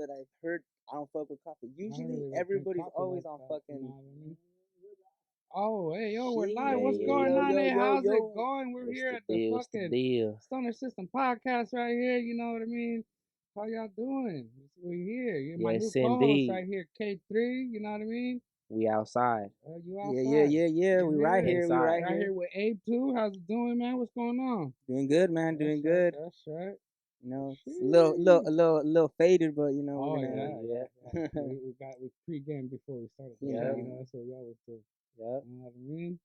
that I've heard, I don't fuck with coffee. I don't Usually, really like drink everybody's coffee always like on that. You know fucking. what I mean? Oh, hey, yo, we're Shit, live. Yeah, What's yeah, going yo, yeah. on? yo, Hey, yo, how's it yo. going? We're What's here the at the deal? What's the fucking deal? Stoner System podcast right here. You know what I mean? How y'all doing? We're here. You're my new Yes, co-host indeed. right here, K3. You know what I mean? We outside. You Yeah, yeah, outside. yeah, yeah. You We right there? here. We Inside. right Right here here. with Abe too. How's it doing, man? What's going on? Doing good, man. That's Doing right. good. That's right. You know, it's Sheesh. a little faded, but you know, Oh we're Yeah, yeah, yeah, yeah, yeah. We pre-game before we started the gonna, show. yeah, You yeah. know that's what we always do. yeah. You know what I mean?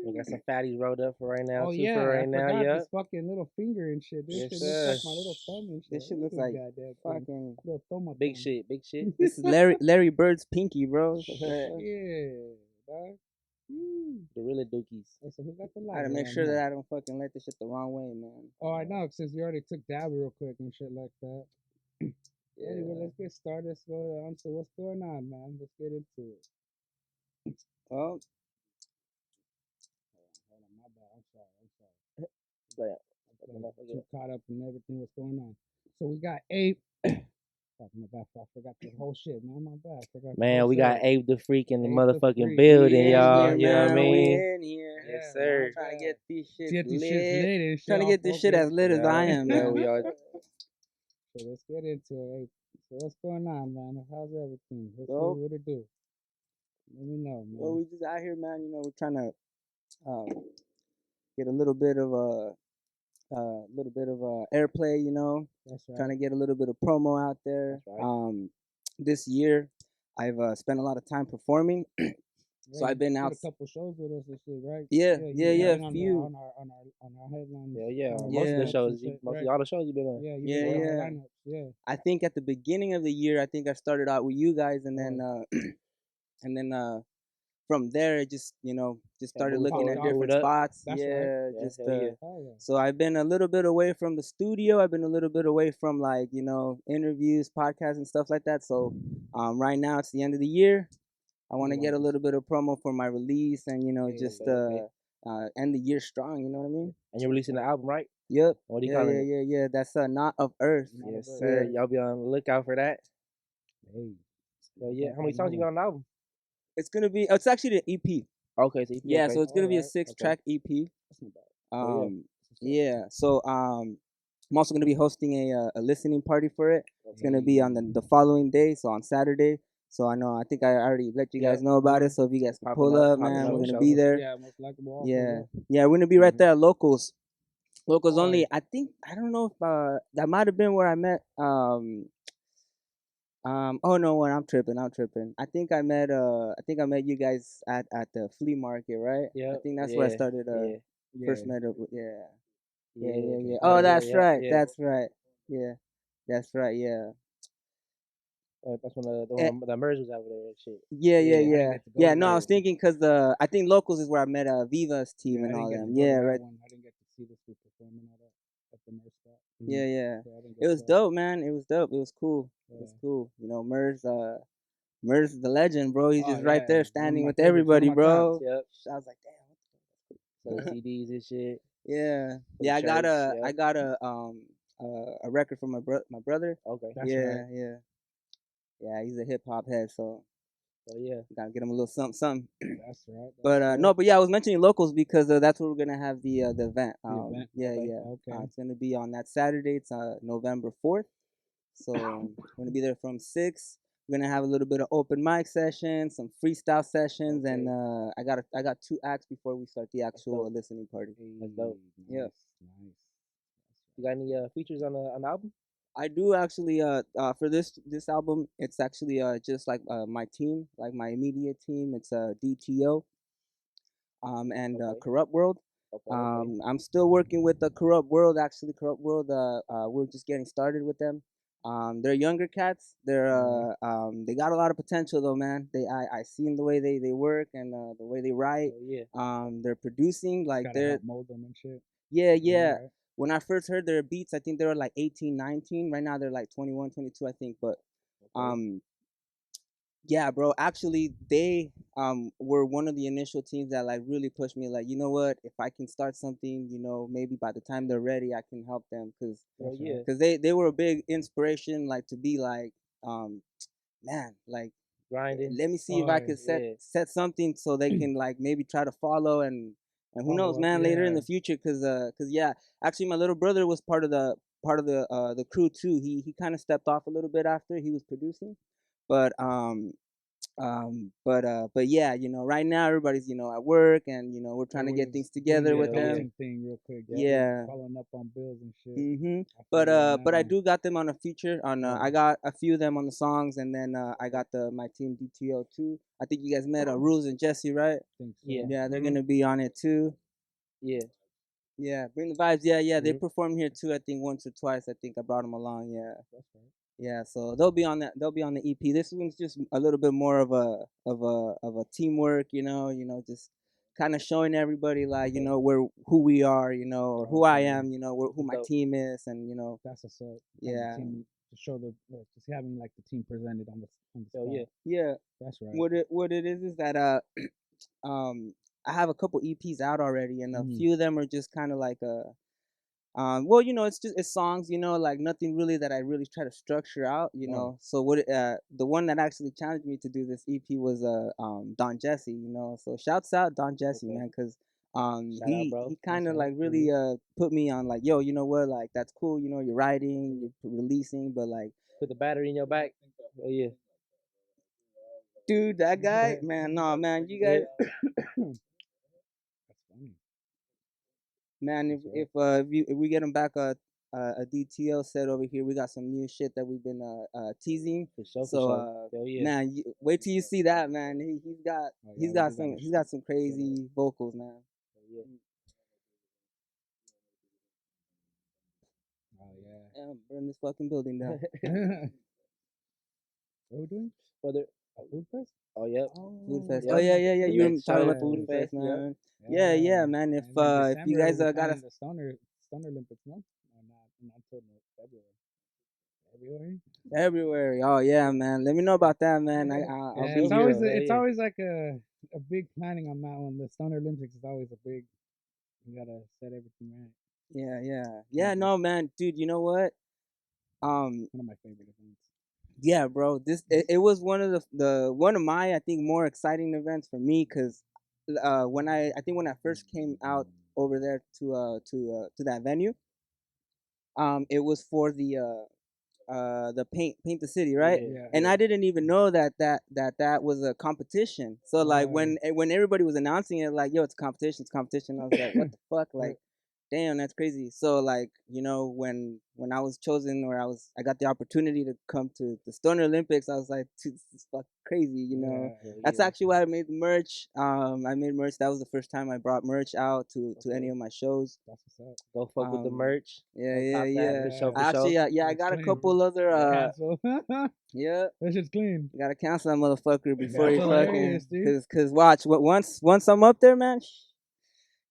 We got Sheesh. some fatties rolled up for right now, Oh too, for yeah, I right now. forgot Yep. this fucking little finger and shit. This Yes, shit looks like sir. my little thumb and shit. This shit Look at looks this like goddamn thing. fucking. Little thumb Big thumb. shit, big shit. This is Larry Bird's pinky, bro. That's right. Shit, dog. Mm. Gorilla dookies. Hey, so who got the I gotta lighter make on sure here? that I don't fucking let this shit the wrong way, man. Oh, I know, since you already took dab real quick and shit like that. Anyway, Yeah. let's get started. Let's go on to what's going on, man. Let's get into it. Well, Hold on, my bad. I'm sorry. I'm sorry. But I'm too caught up in everything what's going on. So we got Abe. Fuck, my bad. I forgot the whole shit, man. My bad. I forgot the man, whole we setup. got Abe the Freak in the Abe the motherfucking Freak. we building, in y'all. here, You know what I man. We mean? in here. Yes, Yeah, my sir. Trying to bad. get these shits Get these shits lit. lit and shit. Trying to All get this shit focused. as lit as I Yeah, am, yeah, man. we are. So let's get into it. Abe. So what's going on, man? How's everything? Let's see So, what it do. Let me know, well, man. we just out here, man. You know, we're trying to get a little bit of airplay. You know, That's trying right. to get a little bit of promo out there. That's right. This year, I've spent a lot of time performing. So Yeah, I've you been did out. a couple shows with us and shit, right? Yeah, Yeah, yeah, you've yeah, been on the few. on our headlines, Yeah, yeah. on our Most of the Yeah, lineups and shows, shit, mostly right? all the shows you've been on. Yeah, you've yeah, been on our yeah. lineups. Yeah. I think at the beginning of the year, I think I started out with you guys, and then Oh, and then from there, it just just Yeah, started move looking popped forward, at off. move different it up. spots. That's right. Yeah, Yeah, just hell yeah. Oh yeah. so I've been a little bit away from the studio. I've been a little bit away from like interviews, podcasts, and stuff like that. So right now it's the end of the year. I want You to want get a this? little bit of promo for my release, and Hey, just Okay, okay. end the year strong. You know what I mean? And you're releasing the album, right? Yep. What are you Yeah, calling yeah, it? yeah, yeah. That's not of Earth. not a Yes, bird. sir. Yeah. Y'all be on the lookout for that. Hey, So look yeah, out how for many songs that you got one. on the album? It's gonna be. It's actually the EP. Okay, so EP, Yeah, okay. so it's gonna All be a right. six Okay. track EP. That's not bad. Oh yeah. Yeah. So I'm also gonna be hosting a listening party for it. It's gonna be on the following day, so on Saturday. So I think I already let you guys Yep. know about it. So if you guys can Popping pull up, up, popping man, up we're for gonna sure. be there. Yeah, most likely we'll all pull Yeah, up. yeah, we're gonna be right Mhm. there at Locals. Locals Oh, only. I don't know if that might have been where I met oh no, what I'm tripping. I think I met you guys at the flea market, right? I Yep. think that's where I Yeah. started Yeah. first yeah. met up with, yeah. Yeah, Yeah. yeah, yeah. Yeah. Oh, Yeah. that's Yeah. right. Yeah. That's right. Yeah. That's right. Yeah. That's when the Eh, one the merge was over there and shit. yeah, yeah, Yeah, I didn't yeah. get to go Yeah, to no, that I Yeah. was one. thinking cuz I think Locals is where I met Viva's team Yeah, I and didn't all get to them. go to Yeah, that right. one. I didn't get to see this group performing at the merch spot. Yeah, yeah. So I didn't It get to was go. dope, man. It was dope. It was cool. It Yeah. was cool. Merz the legend, bro. He's Oh just right yeah, there one of standing my with favorites, one of everybody, my tops. bro. Yep. I was like, Selling damn. CDs and shit. Yeah. Some Yeah, shirts. I Yep. got a record from my brother. Okay. That's right. Yeah, yeah. Yeah, he's a hip hop head, so So yeah. gotta get him a little something, something. That's right. But That's right. no, but yeah, I was mentioning Locals because that's where we're gonna have the event. The event. Yeah, Okay. yeah. Okay. It's gonna be on that Saturday. It's November 4th. So we're gonna be there from 6. We're gonna have a little bit of open mic sessions, some freestyle sessions, and Okay. I got 2 acts before we start the That's actual dope. listening party. That's dope. Yeah. Nice, nice. You got any features on the album? I do actually for this album it's actually just like my team, like my immediate team. It's DTO and Okay. Corrupt World. Okay. Okay. I'm still working with the Corrupt World. Actually, Corrupt World. We're just getting started with them. They're younger cats. They got a lot of potential though, man. I seen the way they work and the way they write. So yeah. They're producing Just like gotta they're help mold them and shit. yeah, You know, yeah. right? When I first heard their beats, I think they were like 18, 19. Right now they're like 21, 22, I think. But Okay. yeah, bro. Actually, they were one of the initial teams that like really pushed me. Like, you know what? If I can start something, maybe by the time they're ready, I can help them. So That's yeah. right. Cause they were a big inspiration. Like to be like man, like Grinding. let me see if I Oh, could yeah. set something so they can like maybe try to follow and who knows, Follow up, man, later in yeah. the future, cause yeah, actually my little brother was part of the crew too. He kind of stepped off a little bit after he was producing, but but yeah, you know, right now everybody's at work, and we're trying to get Everybody's things doing together the with Hell yeah. them. adulting thing real quick. Yep. Yeah. Following up on bills and shit. Mhm. I feel you on But that I one. do got them on a feature on. Yeah. I got a few of them on the songs, and then I got my team DTO too. I think you guys met Rules and Jesse, right? Think so. Yeah. Yeah, they're gonna be on it too. Yeah. Yeah, bring the vibes. Yeah. They Mhm. performed here too. I think once or twice. I think I brought them along. Yeah. That's right. Yeah, so they'll be on that. They'll be on the EP. This one's just a little bit more of a teamwork. Just kind of showing everybody like where who we are. Or who I Okay. am. Who my Dope. team is, and That's what's up. yeah. Team, to show just having like the team presented on the Hell spot. yeah. Yeah. That's right. What it is that I have a couple EPs out already, and a Mhm. few of them are just kind of like well, it's songs, like nothing really that I really try to structure out, Right. So the one that actually challenged me to do this EP was Don Jesse, So shouts out Don Jesse, Okay. man, because Shout out, he bro. kind of That's right. like really put me on like, yo, you know what, like that's cool, you're writing, you're releasing, but like, Put the battery in your back. Oh yeah. dude, that guy, man, no, man, you guys. Yeah. That's funny. Man, That's right. if we get him back a DTL set over here, we got some new shit that we've been teasing. For sure. For So sure. Hell yeah. man, wait till you see that, man. He's got Oh, he's yeah, got we do some gotta he's got some crazy vocals, man. Hell yeah. Oh Yeah, burn this fucking building down. yeah. What are we doing? Whether. A food fest? Oh yep. Food fest. Yep. Oh yeah. You were Next talking show, about the Food food Yeah. fest, Fest. Yep. man. Yeah. Yeah, man. If And in if you December, guys we're got planning the Stoner Olympics, no? Or not until February. February? February. Oh yeah, man. Let me know about that, man. I'll Yeah, be it's here. always Hell it's yeah. always like a big planning on that one. The Stoner Olympics is always a big. You gotta set everything right. Yeah. No, man, dude. You know what? One of my favorite events. Yeah, bro. It was one of the one of my, I think, more exciting events for me, because when I first came out over there to that venue, it was for the paint the city, right? Yeah. Yeah. And Yeah. I didn't even know that was a competition. So like Right. when everybody was announcing it, like, yo, it's a competition, I was like, what the fuck, like, Right. damn, that's crazy. So like, when I was chosen, or I got the opportunity to come to the Stoner Olympics, I was like, dude, this is fucking crazy. Yeah. Hell That's yeah. actually why I made the merch. I made merch. That was the first time I brought merch out to any Okay. of my shows. That's what's up. Go fuck with the Um, merch. yeah, Go yeah, cop that. yeah. For sure. Yeah. For sure. Actually, yeah, I It's got a clean. couple other Cancel. yeah. That shit's clean. Gotta cancel that motherfucker before That's he hilarious, fucking, dude. cause watch, once I'm up there, man,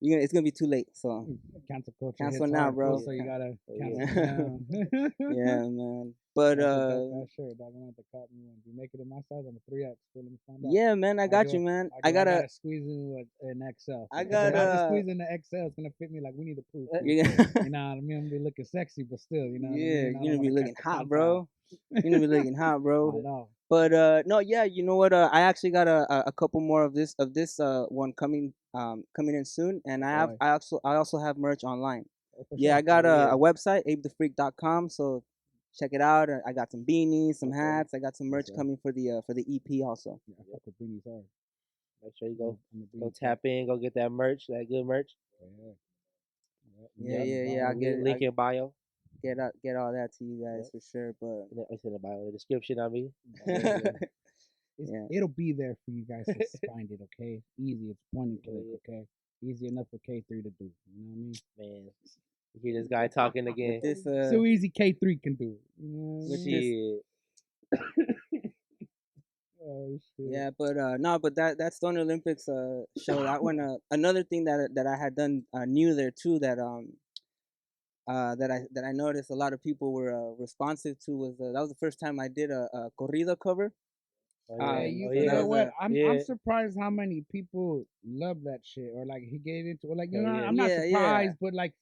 it's gonna be too late. So Cancel culture cancel hits now, hard, fool, bro. so you gotta Oh cancel yeah. it now. Yeah, man. But That's a dope ass shirt, dog. I'm gonna have to cop me one. If you make it in my size, I'm a 3X. So let me find out. yeah, man, I got you, man. I I gotta, gotta squeeze in an XL. I Because if I have to gotta, squeeze in the XL, it's gonna fit me like Winnie the Pooh. yeah, You know what I mean? I'm gonna be looking sexy, but still, you know what I yeah, mean? I you're don't gonna be want to looking catch the hot, panza out. bro. You're gonna be looking hot, bro. I know. But no, yeah, you know what? I actually got a couple more of this one coming in soon, and Boy. I also have merch online. Oh, for Yeah, sure. I got Oh yeah. a website, abethefreak.com. So check it out. I got some beanies, some Okay. hats. I got some merch Yes, sir. coming for the EP also. Yeah, I fuck with beanies hard. Make sure you go I'm a go beanie tap in. Go get that merch. That good merch. fan. Yeah, Yep. yeah. I'll Link in bio. Get all that to you guys Yep. for sure. But It's in the bio. The description. I mean. yeah. It'll be there for you guys to find it, okay? Easy. It's point and click, okay? Easy enough for K3 to do. You know what I mean? Man, you hear this guy talking again. With this So easy K3 can do it. You know what I with mean? Shit. Oh shit. yeah, but no, but that Stone Olympics show, that one, another thing that I had done new there too, that I noticed a lot of people were responsive to, was that was the first time I did a corrido cover. Oh Yeah, yeah. you Oh So that yeah. know was what? a Yeah. I'm surprised how many people love that shit, or like he gave into, or like, you Hell know, yeah. I'm not yeah. surprised, but like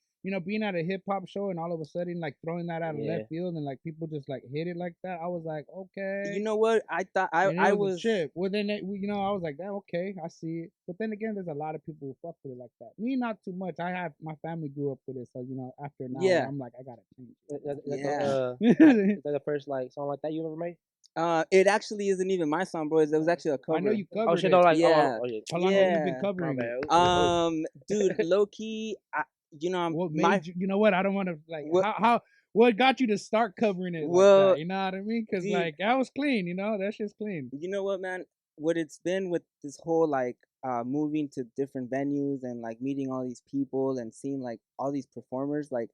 being at a hip hop show and all of a sudden like throwing that out of Yeah. left field and like people just like hit it like that. I was like, okay. You know what? I thought And it I was a was trip. Well, then I was like, that okay, I see it. But then again, there's a lot of people who fuck with it like that. Me, not too much. I have my family grew up with it, so after an hour, yeah I'm like, I gotta change yeah. Is that the first like song like that you ever made? It actually isn't even my song, bro. It was actually a I know cover. you Oh covered shit! No, it. like Yeah, oh yeah. How long have you been yeah. My covering it? bad. Dude, low key, What my made you? You know what? I don't want to like what how what got you to start covering it like well, that? You know what I mean? Because dude, like that was clean. That shit's clean. you know what, man? What it's been with this whole like moving to different venues and like meeting all these people and seeing like all these performers, like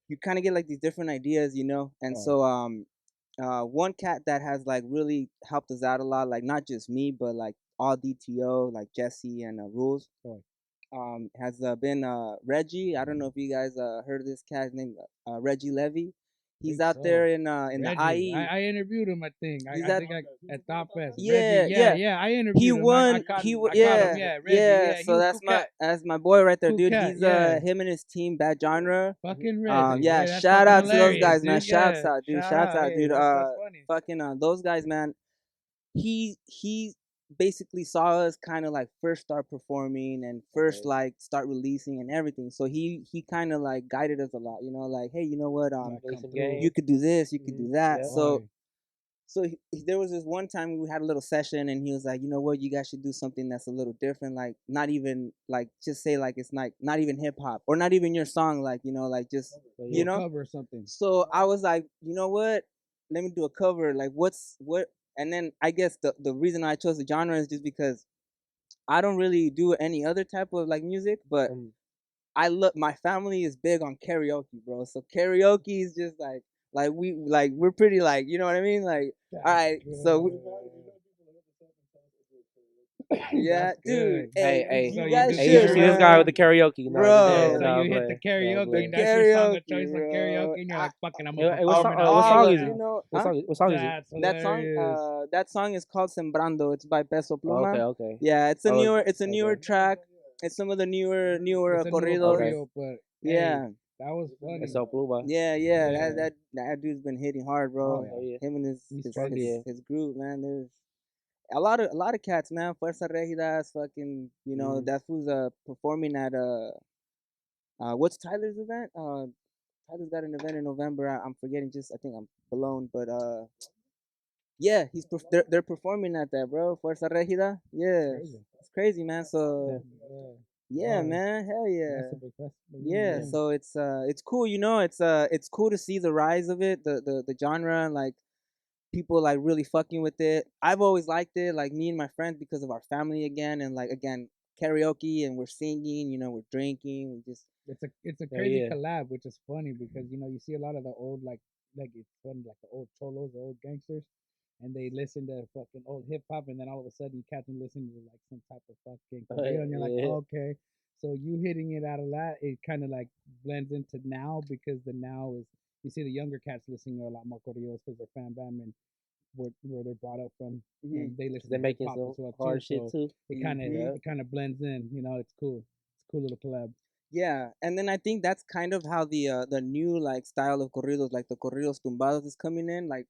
you kind of get like these different ideas, And Oh, so one cat that has like really helped us out a lot, like not just me, but like all DTO, like Jesse and Rules, oh. has been Reggie. I don't know if you guys heard of this cat named Reggie Levy. He's Think out there so. in the Reggie, IE. I interviewed him. I think He's I at think at Thought Fest. yeah, Reggie, yeah, yeah. yeah. I He interviewed him. won. I caught him. Yeah, Yeah, Reggie. yeah. Yeah, he So was cool cat. that's my boy right there, Cool dude. cat. He's Yeah, him and his team, Bad Genre. fucking Reggie. Yeah. Hey, that's Shout fucking out to those hilarious, guys, man. dude. Shouts Yeah, out, dude. shout Shouts out. out, Hey, dude. that's funny. Fucking those guys, man. He basically saw us kind of like first start performing and first Okay. like start releasing and everything. So he kind of like guided us a lot, like, hey, you know what? Like, Play come some through. games. You could do this, you could do that. Yep. So Boy. so there was this one time we had a little session and he was like, you know what, you guys should do something that's a little different, like not even like just say like it's not even hip hop or not even your song, like like just So, you yeah. know. Cover or something. So I was like, you know what, let me do a cover. Like what? And then I guess the reason I chose the genre is just because I don't really do any other type of like music, but Um, I look, my family is big on karaoke, bro. So karaoke is just like we're pretty like, you know what I mean? Like, all right, so yeah, That's dude, good. hey, hey, So you you guys do hey, you should, see this guy man, with the karaoke? No, I'm just Yeah, playing. so bro. No, I'm you hit the playing. No, I'm karaoke, playing. and The that's your song of choice karaoke, on karaoke, bro. and you're like, fucking, I'm Hey, gonna hey, what perform song? it out What loud song All is of it? What huh? song? What song is it? That's hilarious. That song is called Sembrando. It's by Peso Oh, okay, Pluma. okay. Yeah, Oh, it's a newer okay. track. It's some of the newer It's a newer corridos. Okay. choreo, but hey, Yeah, that was funny. It's so Pluma. yeah. Yeah. That dude's been hitting hard, Oh bro. yeah, Oh yeah. Him and he's his Fuck crazy. his, yeah. his group, man. There's a lot of cats, man. Fuerza Regidas, fucking, that who's performing at what's Tyler's event? Tyler's got an event in November. I'm forgetting. Just I think I'm blown, but yeah, they're performing at that, bro. Fuerza Regida. Yeah, Crazy. it's crazy, man. So Yeah. yeah, Boy, man, hell yeah. that's a big festival. Yeah, so it's cool, it's cool to see the rise of it, the genre, and like people like really fucking with it. I've always liked it, like me and my friends, because of our family again, and like again karaoke, and we're singing, we're drinking, we just It's a Oh crazy yeah. collab, which is funny because you see a lot of the old like it's funny like the old cholos, the old gangsters, and they listen to fucking old hip hop, and then all of a sudden you catch them listening to like some type of fucking corrido, and you're like, Yeah. okay. So you hitting it out of that, it kind of like blends into now because the now is you see the younger cats listening to a lot more corridos because they're fan bam and where they're brought up from, mhm, and they listen They're to hip making hop as some well too. hard shit So too. mhm. it kind of blends in. It's cool. It's a cool little collab. Yeah, and then I think that's kind of how the new like style of corridos, like the corridos tumbados, is coming in. Like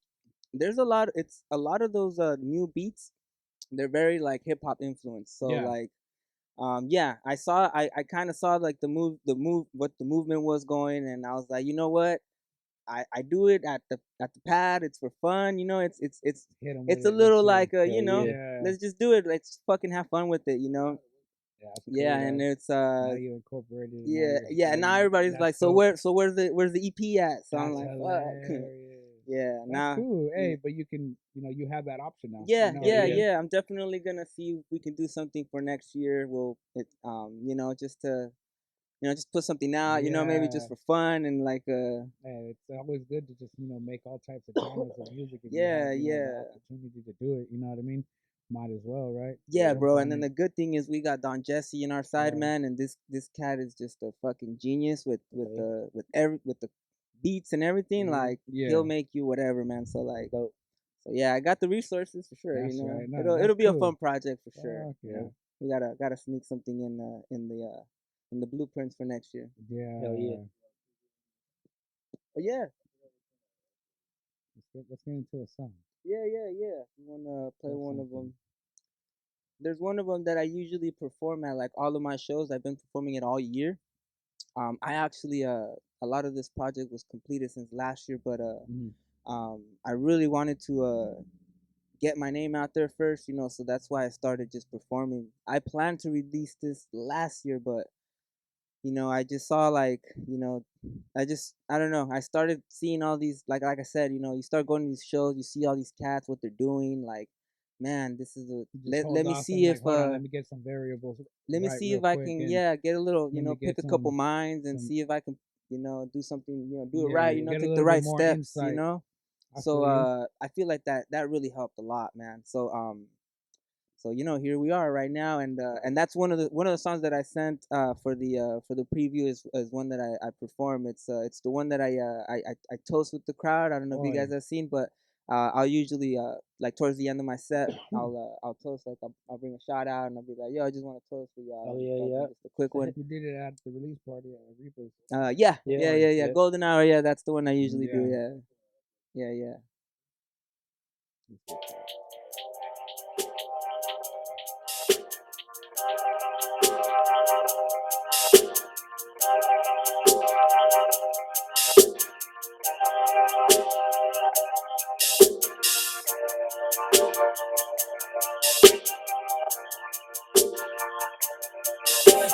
there's it's a lot of those new beats. They're very like hip hop influenced. So Yeah. like yeah, I kind of saw like the move what the movement was going, and I was like, you know what, I do it at the pad. It's for fun, Hit them with it's a it. Let's little see. like Hell yeah. Yeah. let's just do it. Let's fucking have fun with it, Yeah, that's Yeah, cool. and it's Now you incorporated it. Now yeah. Now you're everybody's that's like, so dope. where's the EP at? So I'm That's like, fuck. hilarious. Yeah, That's now. cool. Yeah. Hey, but you can, you have that option now. Yeah, You know what I yeah, mean? yeah. I'm definitely gonna see if we can do something for next year. Just to just put something out. Maybe just Yeah. for fun and like Hey, it's always good to just, make all types of genres of music if you yeah, have, the yeah, opportunity to do it. You know what I mean? Might as well, right? yeah, Jump bro. And on then it. the good thing is we got Don Jesse in our side, Boy. man. And this cat is just a fucking genius Okay. with the beats and everything. Like Yeah. he'll make you whatever, man. So like. Dope. So yeah, I got the resources for sure. That's right. No, It'll that's be a cool. fun project for sure. Fuck yeah. We gotta sneak something in the in the blueprints for next year. Yeah. Hell yeah. But yeah, Let's get into a song. yeah. You wanna play Play one of something. them? There's one of them that I usually perform at like all of my shows. I've been performing it all year. I actually a lot of this project was completed since last year, but Mhm. I really wanted to get my name out there first, you know, so that's why I started just performing. I planned to release this last year, but you know, I just saw like, you know, I don't know. I started seeing all these like I said, you know, you start going to these shows, you see all these cats what they're doing, like, man, this is a You just hold let me off see and like, if hold on, let me get some variables let me right see real if I quick, can, and yeah, get a little, you let me know, pick get a couple some, minds and some, see if I can, you know, do something, you know, do it yeah, right, you know, get a take the little bit right more steps, you insight. know. I So feel you. I feel like that really helped a lot, man. So you know, here we are right now, and that's one of the songs that I sent for the preview is one that I perform. It's the one that I toast with the crowd. I don't know if you Boy. guys have seen, but I'll usually like towards the end of my set, I'll toast, like I'll bring a shot out and I'll be like, yo, I just want to toast for y'all, Oh and yeah, stuff, yeah. and just a quick one. You did it at the release party at Reaper's. Yeah. Yeah. Golden hour, yeah, that's the one I usually do. Yeah. Yeah.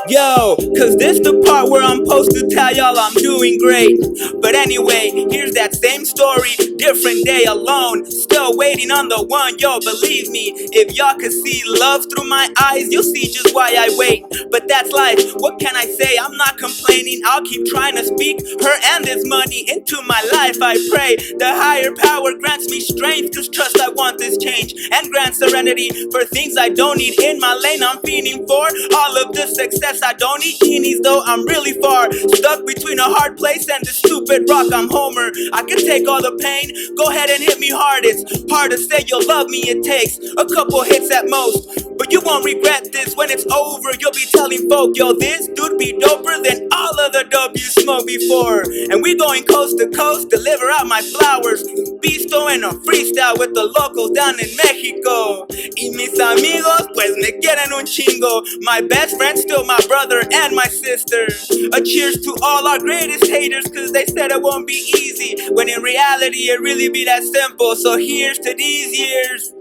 Yo, cause this the part where I'm supposed to tell y'all I'm doing great. But anyway, here's that same story, different day alone. Still waiting on the one, yo, believe me. If y'all could see love through my eyes, you'll see just why I wait. But that's life, what can I say? I'm not complaining, I'll keep trying to speak her and this money into my life. I pray the higher power grants me strength, cause trust I want this change, and grant serenity for things I don't need in my lane. I'm fiending for all of the success. I don't need genies though, I'm really far stuck between a hard place and this stupid rock. I'm Homer, I can take all the pain, go ahead and hit me hard. It's hard to say you'll love me, it takes a couple hits at most, but you won't regret this when it's over. You'll be telling folk, yo, this dude be doper than all of the dope you smoked before. And we going coast to coast, deliver out my flowers. Beasto in a freestyle with the locals down in Mexico. Y mis amigos, pues me quieren un chingo. My best friend, still my brother and my sister. A cheers to all our greatest haters, cause they said it won't be easy, when in reality it really be that simple. So here's to these years.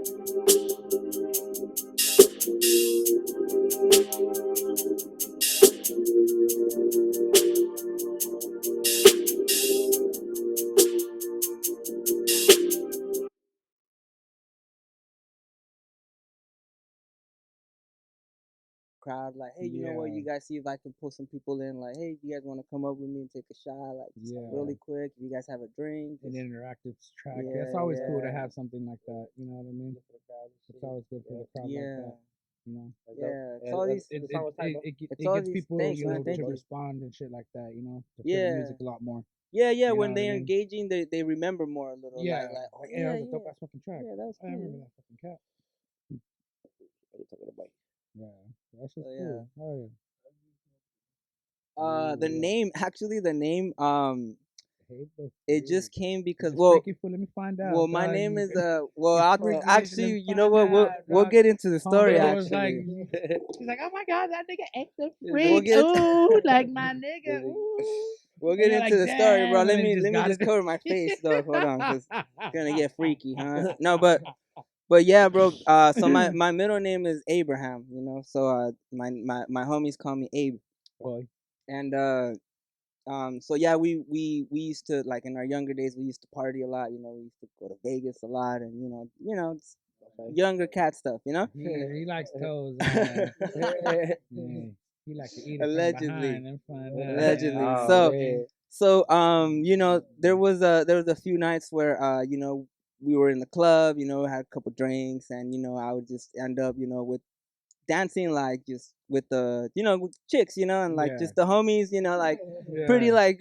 Crowd, like, hey, you know what, Yeah. you guys see if I can pull some people in, like, hey, you guys want to come up with me and take a shot, like, just like Yeah. really quick, if you guys have a drink, An just, interactive track. Yeah, It's always cool to yeah. have something like that. You know what I mean? It's always good for the crowd like yeah, that. You know, yeah, it's Yeah, all these, the song was tight, though. it's it all gets these, people, thanks, you man, know, thank to you. respond and shit like that. You know, to feel the Yeah, music a lot more. yeah, You know when what I they're mean? engaging, they remember more a little, Yeah. like, oh Like, hey, yeah, that was a dope ass fucking track. yeah, that was I remember cool. that fucking cat. Yeah. Yeah, that's just So yeah, cool. Oh yeah. the Ooh, name, actually, the name, Abe The it just Freak. came Is because, this well, freaky fool? Let me find well, out, my dog. name You is can, well, you I'll, freak nation. Let me actually, you know find what, out, we'll dog. get into the story. Homegirl was like, Actually, she's like, oh my god, that nigga Abe The we'll Freak. get Ooh, like my nigga. Ooh. we'll And get you're into like, the story, bro. damn. And then you just Let me got just it. cover my face though. Hold on, cause it's gonna get freaky, huh? No, but yeah, bro. So my middle name is Abraham. You know, so my homies call me Abe, Boy. and so yeah, we used to, like, in our younger days, we used to party a lot. You know, we used to go to Vegas a lot, and it's younger cat stuff. You know, He likes toes. Yeah. He like to eat it from allegedly, behind and find out. allegedly. Yeah. Oh man. So there was a few nights where we were in the club, had a couple drinks, and I would just end up with dancing, like, just with the with chicks, and like Yeah. just the homies, like pretty, Yeah. like,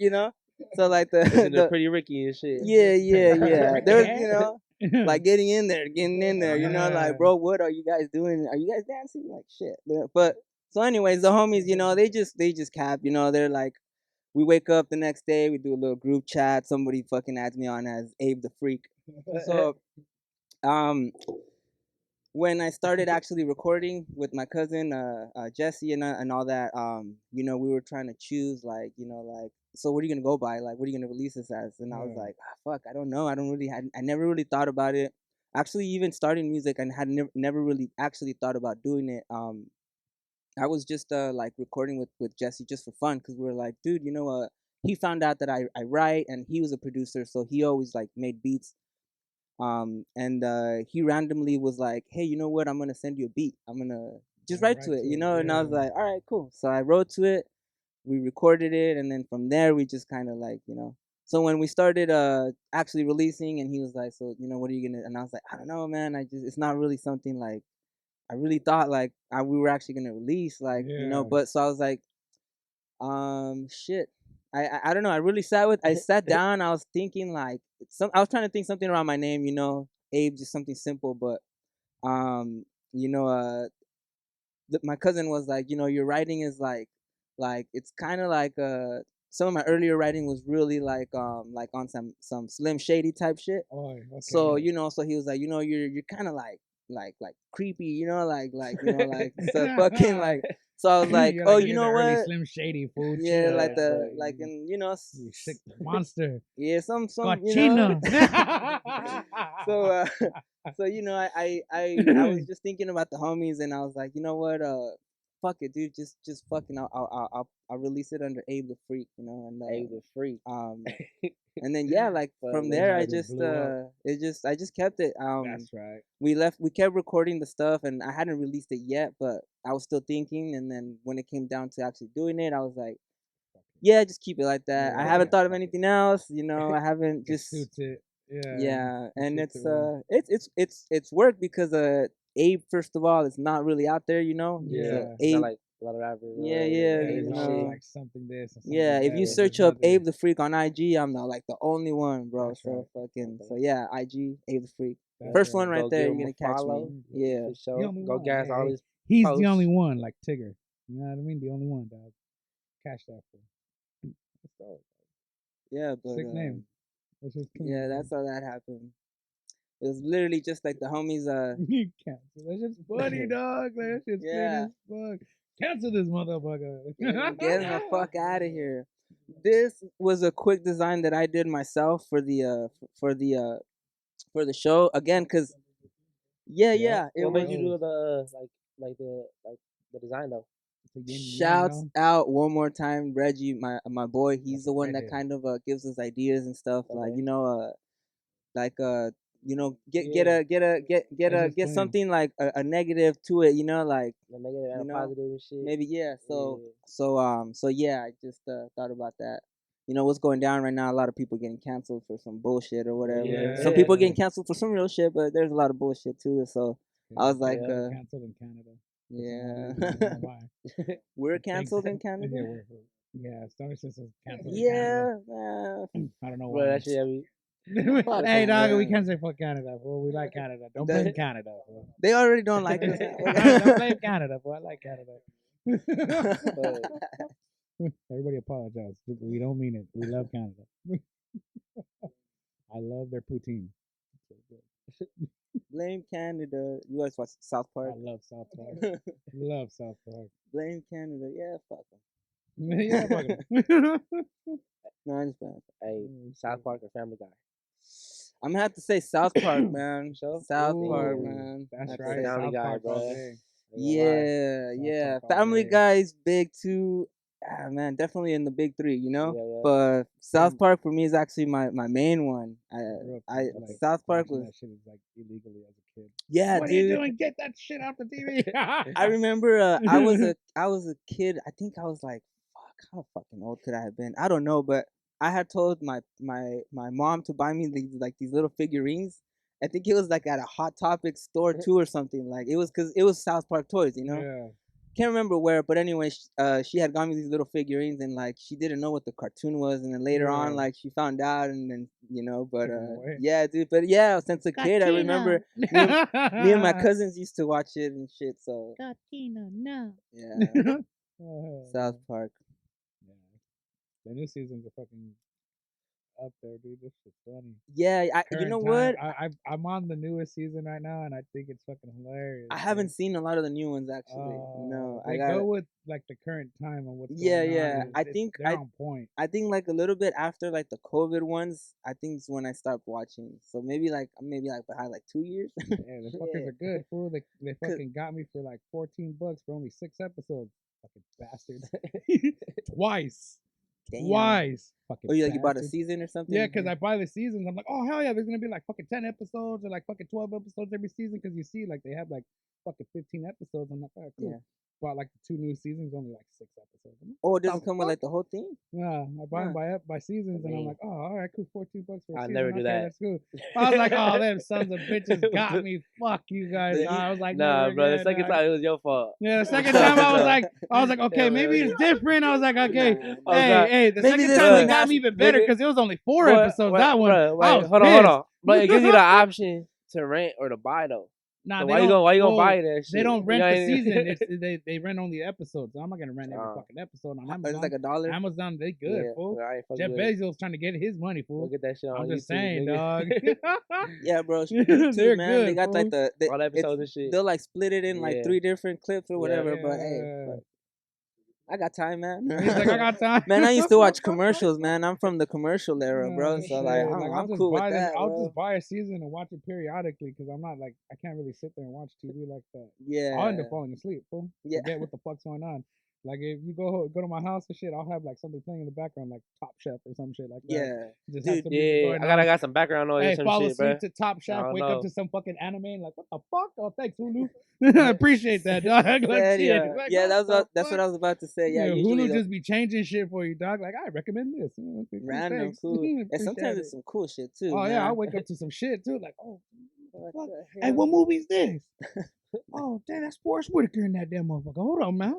so like the Listen to the Pretty Ricky and shit. yeah, there was, Ricky. like getting in there, like, Yeah. bro, what are you guys doing? Are you guys dancing? Like, shit. But So anyways, the homies, they just cap, they're like, we wake up the next day, we do a little group chat. Somebody fucking adds me on as Abe the Freak. So, when I started actually recording with my cousin Jesse and all that, we were trying to choose like, so what are you gonna go by? Like, what are you gonna release this as? And I was like, fuck, I don't know. I never really thought about it. Actually, even starting music, I had never really actually thought about doing it. I was just like recording with Jesse just for fun because we were like, dude, he found out that I write and he was a producer, so he always like made beats. And he randomly was like, hey, you know what? I'm gonna send you a beat. I'm gonna just write to it, And I was like, all right, cool. So I wrote to it, we recorded it, and then from there we just kind of like, So when we started actually releasing, and he was like, so what are you gonna? And I was like, I don't know, man. It's not really something like I really thought like we were actually gonna release, like But so I was like, shit. I don't know. I sat down. I was thinking like I was trying to think something around my name. Abe, just something simple. But um, you know, my cousin was like, your writing is like it's kind of like some of my earlier writing was really like on some Slim Shady type shit. Oh, okay. So so he was like, you're kind of like creepy, like so fucking like. So I was like, You're oh, like, you you're know the early what? Slim Shady food. Yeah, Chill. like the like in You sick monster. yeah, some Cochino. So so I was just thinking about the homies, and I was like, you know what? Fuck it, dude. Just fucking. I'll release it under Abe the Freak, and Abe the Freak. And then yeah, like from there, I just I just kept it. That's right. We kept recording the stuff, and I hadn't released it yet, but I was still thinking. And then when it came down to actually doing it, I was like, yeah, just keep it like that. I haven't thought of anything else. I haven't just suits it. yeah, and suits it's it well. it's worked because Abe, first of all, is not really out there. Yeah. So It's Abe, not like a lot of rappers. yeah, There's always like something this. And something yeah. If that, you but search there's up nothing. Abe the Freak on IG, I'm not like the only one, bro. That's So right. fucking so yeah, IG Abe the Freak. That's First right. one right Go there, give you're him gonna a catch follow. me. Yeah. For sure. Go gas all his He's posts. the only one, like Tigger. You know what I mean? The only one, dog. Cash that for. Yeah, but Sick name. That's just clean, yeah, that's how that happened. It was literally just like the homies. Cancel. That shit's funny, dog. That shit's Yeah. clean as fuck. Cancel this motherfucker. Get the fuck out of here. This was a quick design that I did myself for the show again, cause yeah, it What was. made you do the the design though? Shouts out one more time, Reggie, my boy. He's the one that Redhead. kind of gives us ideas and stuff. Like Okay. Get something like a negative to it. Like The negative and a positive and shit. maybe yeah. So yeah, I just thought about that. What's going down right now? A lot of people getting canceled for some bullshit or whatever. Yeah. Some people getting canceled for some real shit, but there's a lot of bullshit too. So I was like, canceled in Canada. yeah, Why? we're canceled in Canada. Yeah, Star System's canceled. Yeah, I don't know Bro, why. that shit every Hey, dog, we man. can't say fuck Canada. Well, we like Canada. Don't blame Canada. Fool. They already don't like us. Don't blame Canada, boy. I like Canada. Everybody apologize. We don't mean it. We love Canada. I love their poutine. Blame Canada. You guys watch South Park? I love South Park. Love South Park. Blame Canada. Yeah, fuck them. Yeah, fuck 'em. No, I just bad. hey, South Park or Family Guy. I'm gonna have to say South Park, man. So? South Park, Ooh, man. That's Have to right. say Family South Guy, Park all bruh. day. Yeah, South yeah. Park all Family day. Guy's big too. Man, definitely in the big three, Yeah. But South Park for me is actually my main one. Grew up I like, South Park watching was that shit is like illegally as a kid. yeah, What dude. are you doing? Get that shit off the TV. I remember I was a kid. I think I was like, fuck, how fucking old could I have been? I don't know, but I had told my mom to buy me these little figurines. I think it was like at a Hot Topic store too or something. Like it was because it was South Park toys, Yeah. can't remember where, but anyway, she had got me these little figurines, and like she didn't know what the cartoon was, and then later on, Yeah. like she found out, and then but Took 'em away. yeah, dude, but yeah, since a kid, I remember me and my cousins used to watch it and shit. So Katina, no. yeah, Oh, hell South yeah. Park. Yeah. The new seasons are fucking up there, dude. This shit's funny. Yeah, you Current know time. what? I'm on the newest season right now, and I think it's fucking hilarious. I haven't dude. seen a lot of the new ones actually. No, I They got go it. with like the current time and what's Yeah, going on. yeah. and I think they're on point. I think like a little bit after like the COVID ones, I think it's when I stopped watching. So maybe like behind like 2 years. Yeah, the fuckers Yeah. are good, fool. They 'Cause- fucking got me for like $14 for only 6 episodes. Fucking bastards. Twice. Damn. Twice. Fucking Oh, you bought a bastards. season or something? Yeah, because I buy the seasons. I'm like, oh hell yeah, there's gonna be like fucking 10 episodes or like fucking 12 episodes every season. Because you see, like they have like fucking 15 episodes. I'm like, all right, cool. Yeah. Bought like the 2 new seasons, only like 6 episodes. I'm like, Oh, it what the doesn't come with fuck? like the whole thing? Yeah, I buy them Huh. by seasons, and I'm mean, like, oh, all right, cool, $14 for a I'll season. never do Okay, that. that's cool. I was like, oh, them sons of bitches got me. Fuck you guys. The- I was like, nah, never bro. The again, second dog. time it was your fault. Yeah, the second time I was like, okay, Yeah, maybe man. it's different. I was like, okay, Nah, Oh, hey, God. hey. The Maybe second this time one they got has- me even better maybe- because it was only 4 episodes. That one, Bro, I was hold pissed. on. But it gives you the option to rent or to buy though. Nah, So they why you don't. gonna well, buy that shit? They don't rent You the ain't even- season. They rent only the episodes. So I'm not gonna rent every fucking episode on Amazon. It's like $1. Amazon, they good, Yeah, fool. I ain't fucking Jeff with it. Bezos trying to get his money, Go fool. get that shit on I'm YouTube, just saying, nigga. dog. Yeah, bro. They're YouTube, man. They good, got like fool. the All the episodes and shit. they'll like split it in like Yeah. 3 different clips or Yeah. whatever. But hey, Yeah. fuck. I got time, man. He's like, I got time. Man, I used to watch commercials, man. I'm from the commercial era, bro. Yeah, So like, shit. I'm I'll just cool with buy that, I'll bro. just buy a season and watch it periodically because I'm not like I can't really sit there and watch TV like that. Yeah. I'll end up falling asleep, fool. Yeah. Forget what the fuck's going on. Like if you go to my house and shit, I'll have like something playing in the background, like Top Chef or some shit like that. Yeah. Just have Dude, some music Yeah, going I on. got some background noise Hey, or some fall shit, bro. asleep to Top Chef, don't wake know. up to some fucking anime, and like, what the fuck? Oh, thanks, Hulu. I appreciate that, dog. Like, Yeah, shit. yeah. Like, Yeah, what that's the what I was about to say. Yeah, yeah, usually Hulu they'll- just be changing shit for you, dog. Like, I recommend this. Okay, cool, random thanks. cool. And Appreciate sometimes it. it's some cool shit too. Oh man. yeah, I wake up to some shit too. Like, oh, What fuck? the Hey, hell? what movie's this? Oh, damn, that's Forrest Whitaker in that damn motherfucker. Hold on, man.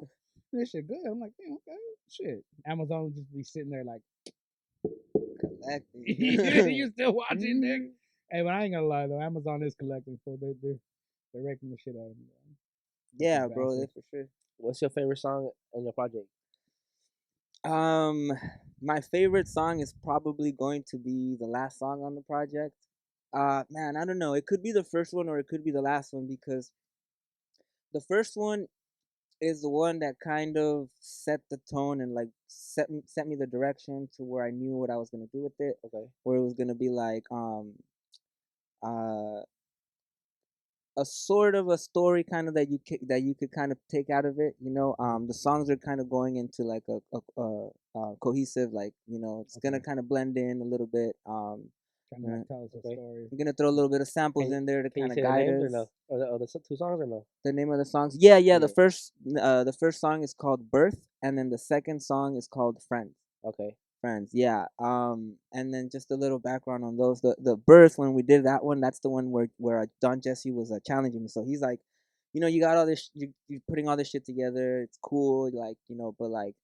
This shit good. I'm like, damn, okay, shit. Amazon will just be sitting there like, Collecting. you still watching, Nick? Hey, but I ain't gonna lie though, Amazon is collecting, so they're raping the shit out of me. Yeah, bro, Bastard. for sure. What's your favorite song in your project? My favorite song is probably going to be the last song on the project. Man, I don't know. It could be the first one or it could be the last one because the first one is the one that kind of set the tone and like set me the direction to where I knew what I was gonna do with it. Okay. Where it was gonna be like uh a sort of a story kind of that you could kind of take out of it. The songs are kind of going into like a cohesive, like it's gonna Okay. kind of blend in a little bit. Kind of like tell us a Okay. story. I'm gonna throw a little bit of samples Can- in there to Can you kind of say the guide names us. or no? Or the two songs or no? The name of the songs, yeah. Yeah. The first song is called Birth, and then the second song is called Friends. Okay. Friends, yeah. And then just a little background on those. The Birth, when we did that one, that's the one where Don Jesse was challenging me. So he's like, you got all this, you're putting all this shit together. It's cool, like but like,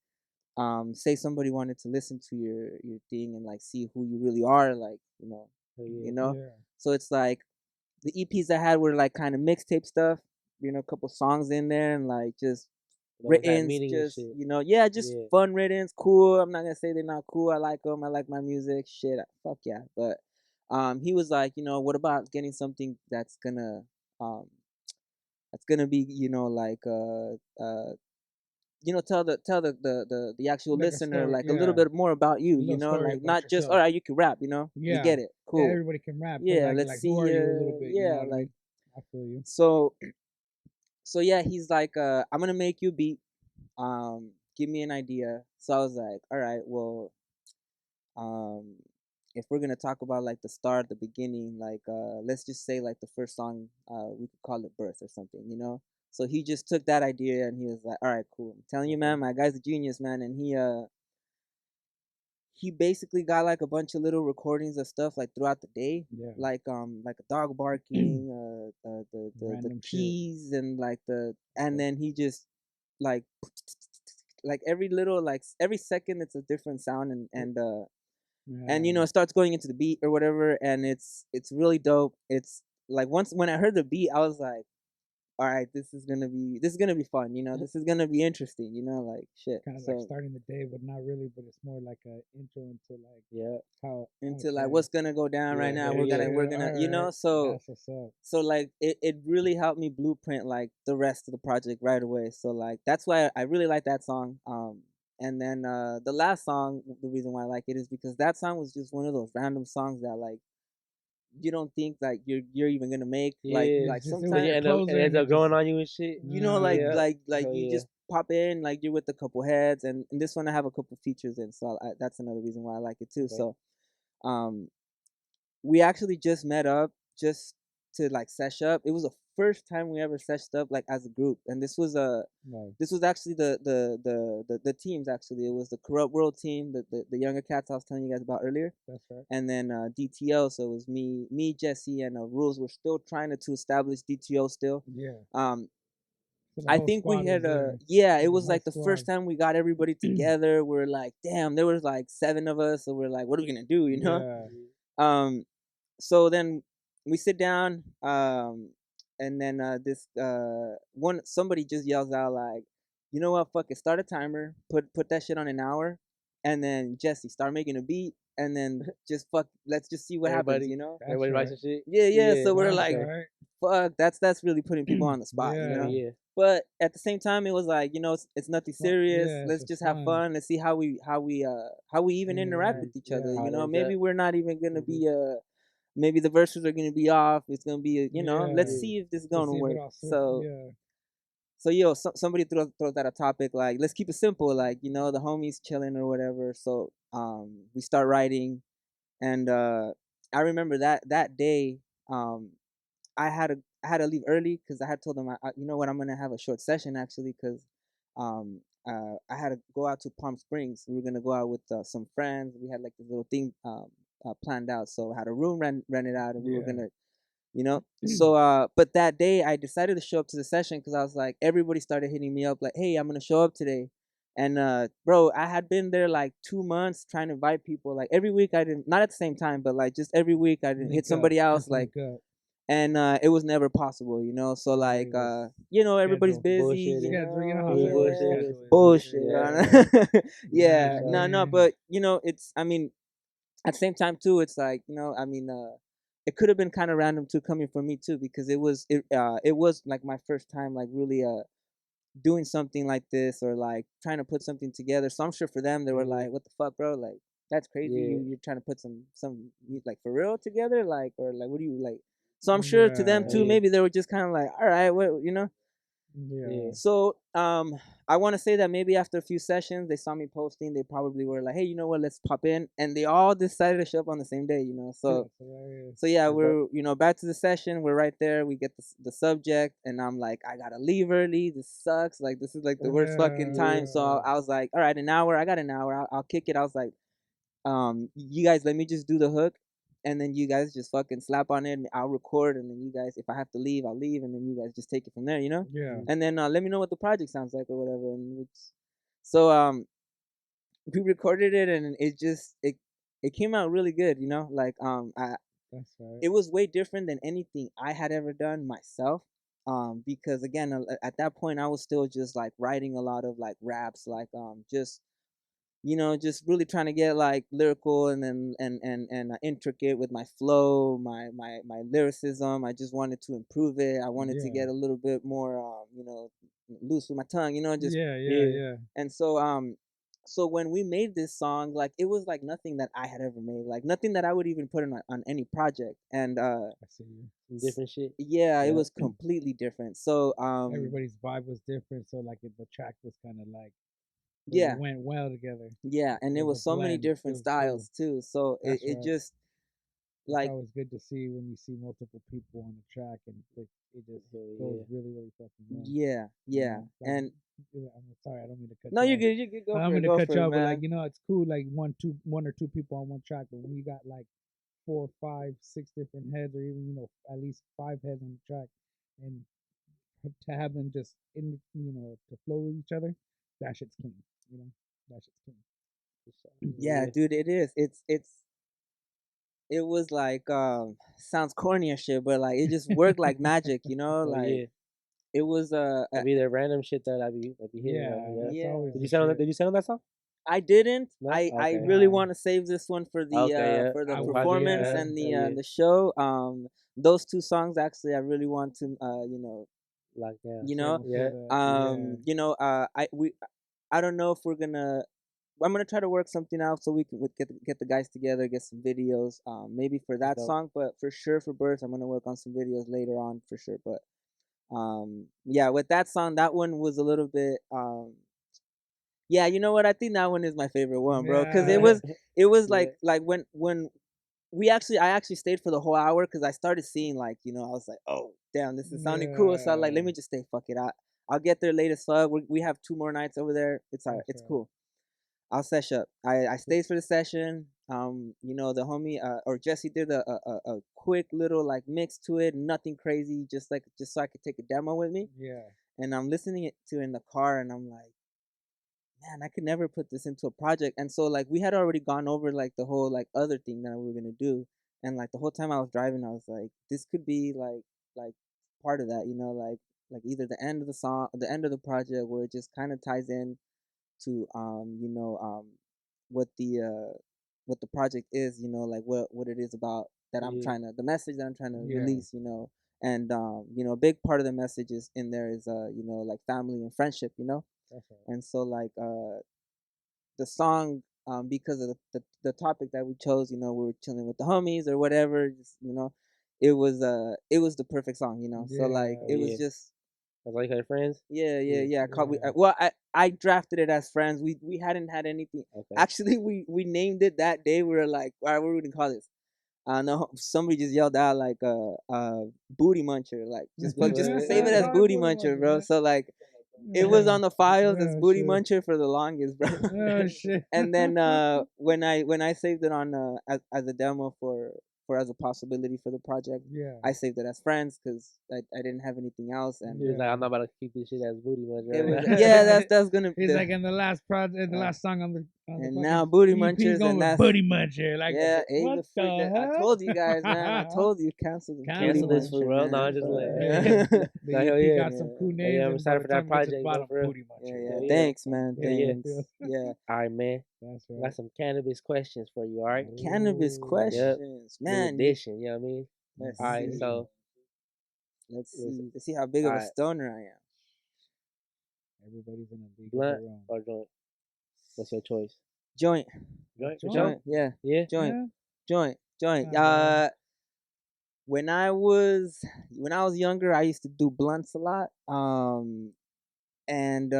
say somebody wanted to listen to your thing and like see who you really are, like Oh, yeah. you know. Yeah. So it's like the EPs I had were like kind of mixtape stuff, a couple songs in there and like just The ones that had written, meaning and just shit. just Yeah. fun written, cool. I'm not gonna say they're not cool. I like them. I like my music. Shit, fuck yeah. But he was like, what about getting something that's gonna be, like tell the actual Like a listener story, like a little yeah. bit more about you, A little story like about not just yourself. all right, you can rap, you Yeah. get it, cool. Everybody can rap. Yeah, but let's like, see. who are you a little bit? You know Yeah, what I like mean? I feel you. so yeah, he's like, I'm gonna make you a beat. Give me an idea. So I was like, all right, well, if we're gonna talk about like the start, the beginning, like let's just say like the first song, we could call it Birth or something. So he just took that idea and he was like, all right, cool. I'm telling you, man, my guy's a genius, man, and he basically got like a bunch of little recordings of stuff like throughout the day, Yeah. like a dog barking, the Random shit. keys and like and then he just like every little like every second it's a different sound and Yeah. it starts going into the beat or whatever, and it's really dope. It's like once when I heard the beat, I was like, all right, this is gonna be fun. This is gonna be interesting. Like shit. Kind of like So starting the day, but not really. But it's more like a intro into like Yeah. how. into like Okay. what's gonna go down right Yeah. now. Yeah. We're Yeah. gonna we're Yeah. gonna All right. so That's what's up. so like it really helped me blueprint like the rest of the project right away. So like that's why I really like that song. And then the last song, the reason why I like it is because that song was just one of those random songs that like you don't think like you're even gonna make like Yeah. like It was Then sometimes you the end up, it closer, ends and it up just. growing on you and shit. like Yeah. Hell you yeah. just pop in like you're with a couple heads, and this one I have a couple features in, so that's another reason why I like it too. Okay. So um we actually just met up just to like sesh up. It was the first time we ever seshed up like as a group, and Like, this was actually the teams. Actually, it was the Corrupt World team, the younger cats I was telling you guys about earlier, that's right. and then DTO. So it was me, Jesse, and Rules. We're still trying to establish DTO still. Yeah. Um, So the I whole think we squad was had there. yeah, Like it the was whole like the first squad. time we got everybody together. We're like, damn, there was like 7 of us, so we're like, what are we gonna do, Yeah. Um, so then we sit down, and then this one somebody just yells out like, you know what, fuck it, start a timer, put that shit on an hour, and then Jesse start making a beat, and then just let's just see what happens, Everybody, That's everybody writes right. some shit. Yeah, yeah. Yeah. So we're That's like, Okay. right. fuck, that's really putting people on the spot, Yeah. Hell yeah. But at the same time, it was like, it's nothing Fun. serious. Yeah, it's Let's just just have fun. fun. Let's see how we even interact Interact. with each other. Yeah. How it ends Maybe up. we're not even gonna Mhm. be maybe the verses are gonna be off. It's gonna be let's Yeah. Yeah. see if this is To gonna see if it work. all switch. So Yeah. somebody throws out a topic like, let's keep it simple, like the homies chilling or whatever. So we start writing, and I remember that day. um I had to leave early because I had told them, you know what, I'm gonna have a short session actually, because I had to go out to Palm Springs. We were gonna go out with some friends. We had like this little thing planned out, so I had a room rented out, and we were Yeah. gonna, So but that day I decided to show up to the session because I was like, everybody started hitting me up like, hey, I'm gonna show up today. And bro, I had been there like 2 months trying to invite people. Like every week I didn't, not at the same time, but like just every week I didn't hit Link up. somebody else, Just like, link up. and it was never possible, so like Everybody just everybody's schedule. busy, Bullshitting. Schedule. You know how Yeah, everybody's bullshit. schedule is. bullshit. Yeah. Yeah, For no, sure. no, but it's, I mean, at the same time too, it's like, I mean, it could have been kind of random too coming from me too, because it was like my first time like really doing something like this, or like trying to put something together. So I'm sure for them they were Yeah. like, what the fuck, bro, like that's crazy, Yeah. you're trying to put some like for real together, like, or like what do you like. So I'm sure to them Yeah. Oh too, yeah. maybe they were just kind of like, all right, what, Yeah. Yeah. so I want to say that maybe after a few sessions they saw me posting, they probably were like, hey, you know what, let's pop in, and they all decided to show up on the same day, so That's hilarious. so yeah, That's dope. we're back to the session. We're right there. We get the subject, and I'm like, I gotta leave early. This sucks. Like this is like the worst fucking time. So Yeah. I was like, all right, an hour. I got an hour. I'll kick it. I was like, you guys let me just do the hook, and then you guys just fucking slap on it. And I'll record, and then you guys, if I have to leave, I'll leave, and then you guys just take it from there. Yeah. And then let me know what the project sounds like or whatever. So we recorded it, and it came out really good. Like That's right. it was way different than anything I had ever done myself. Because again, at that point, I was still just like writing a lot of like raps, like just really trying to get like lyrical, and then and intricate with my flow, my lyricism. I just wanted to improve it. I wanted to Yeah. get a little bit more, loose with my tongue. Just Yeah. Yeah. Yeah. Yeah. and so when we made this song, like it was like nothing that I had ever made, like nothing that I would even put on any project. And I see you. Some different shit. yeah, it Yeah. was completely different. So Everybody's vibe was different, so like the track was kind of like, but it yeah, went well together. yeah, and It it was was a so many blend. It different was cool. styles too. So it, That's it right. just It's like always good to see when you see multiple people on the track, and it just Hell goes yeah. really, really fucking well. yeah, yeah, Like, and I'm sorry, I don't mean to cut no, you you're off. good, you could go I for don't it, mean to go cut for you it, off, but like man. it's cool, like one or two people on one track. But when you got like 4, 5, 6 different heads, or even at least 5 heads on the track, and to have them just in, to flow with each other, that shit's clean. That shit's clean. Yeah, dude, it is. It was like sounds corny and shit, but like it just worked like magic, Oh like yeah. it was It'd be the random shit that I be hitting. Yeah, Yeah. that's Yeah. always Did the you sound shit. Did you sound that song? I didn't. No. I Okay. really Nah. want to save this one Okay. Yeah. for the I would, performance yeah. and Yeah. the show. Those two songs actually I really want to Like that. you Save know it Yeah. for the, I don't know if we're gonna. I'm gonna try to work something out so we can get the guys together, get some videos. Maybe for that Dope. song, but for sure for Birth, I'm gonna work on some videos later on for sure. But yeah, with that song, that one was a little bit yeah, you know what? I think that one is my favorite one, bro. Cause Yeah. it was Yeah. like when I actually stayed for the whole hour because I started seeing like I was like, oh damn, this is sounding cool. So I like, let Yeah. me just stay. Fuck it. I'll get there late as fuck. We have 2 more nights over there. It's alright. That's It's right. cool. I'll sesh up. I stayed for the session. The homie or Jesse did a quick little like mix to it. Nothing crazy. Just so I could take a demo with me. Yeah. And I'm listening it to in the car, and I'm like, man, I could never put this into a project. And so like we had already gone over like the whole like other thing that we were gonna do, and like the whole time I was driving, I was like, this could be like part of that, like either the end of the song, the end of the project, where it just kind of ties in to what the project is, like what it is about that I'm Yeah. trying to the message that I'm trying to Yeah. release, and a big part of the message is in there is like family and friendship, That's right. and so like the song because of the topic that we chose, we were chilling with the homies or whatever, just it was the perfect song, so like Yeah. it Yeah. was just That's why you call friends. yeah, Yeah. yeah. Yeah. Well, I drafted it as friends. We hadn't had anything. Okay. Actually, we named it that day. We were like, all right, what are we gonna call this? No, somebody just yelled out like booty muncher, like just save it as booty muncher, bro. So like it was on the files as Oh, booty shit. muncher for the longest, bro. Oh shit. And then when I saved it on as a demo for as a possibility for the project, Yeah. I saved it as friends because I didn't have anything else, and He was like, I'm not about to keep this shit as booty much. it was Right? yeah, that's gonna He's like in the last project, the last song on the and fucking now booty EP, he's munchers, going and with that's Booty Muncher. Like, yeah, Abe what the Freak. the I hell? told you guys, man. I told you cancel the booty Cancel this muncher, fool, bro. No, man. I'm just like, The no, hell EP yeah. got some cool Yeah. names, Yeah, I'm and by excited the for that time we get to the project, bro, bottom, for real. Booty Muncher. Yeah, Yeah. thanks, man. Yeah, yeah. Thanks. Yeah. All right, man. That's I right. got some cannabis questions for you, all right? Cannabis Ooh. questions, New man. edition, you know what I mean? Let's All right, see. so Let's listen. see. Let's see how big of a Alright. stoner I am. Everybody's in a league of blunt their own. or joint? What's your choice? Joint. Joint, for Joint? sure? Joint. Yeah. Yeah? Joint. Yeah. Joint. Joint. Not bad. When I was younger, I used to do blunts a lot. And Kind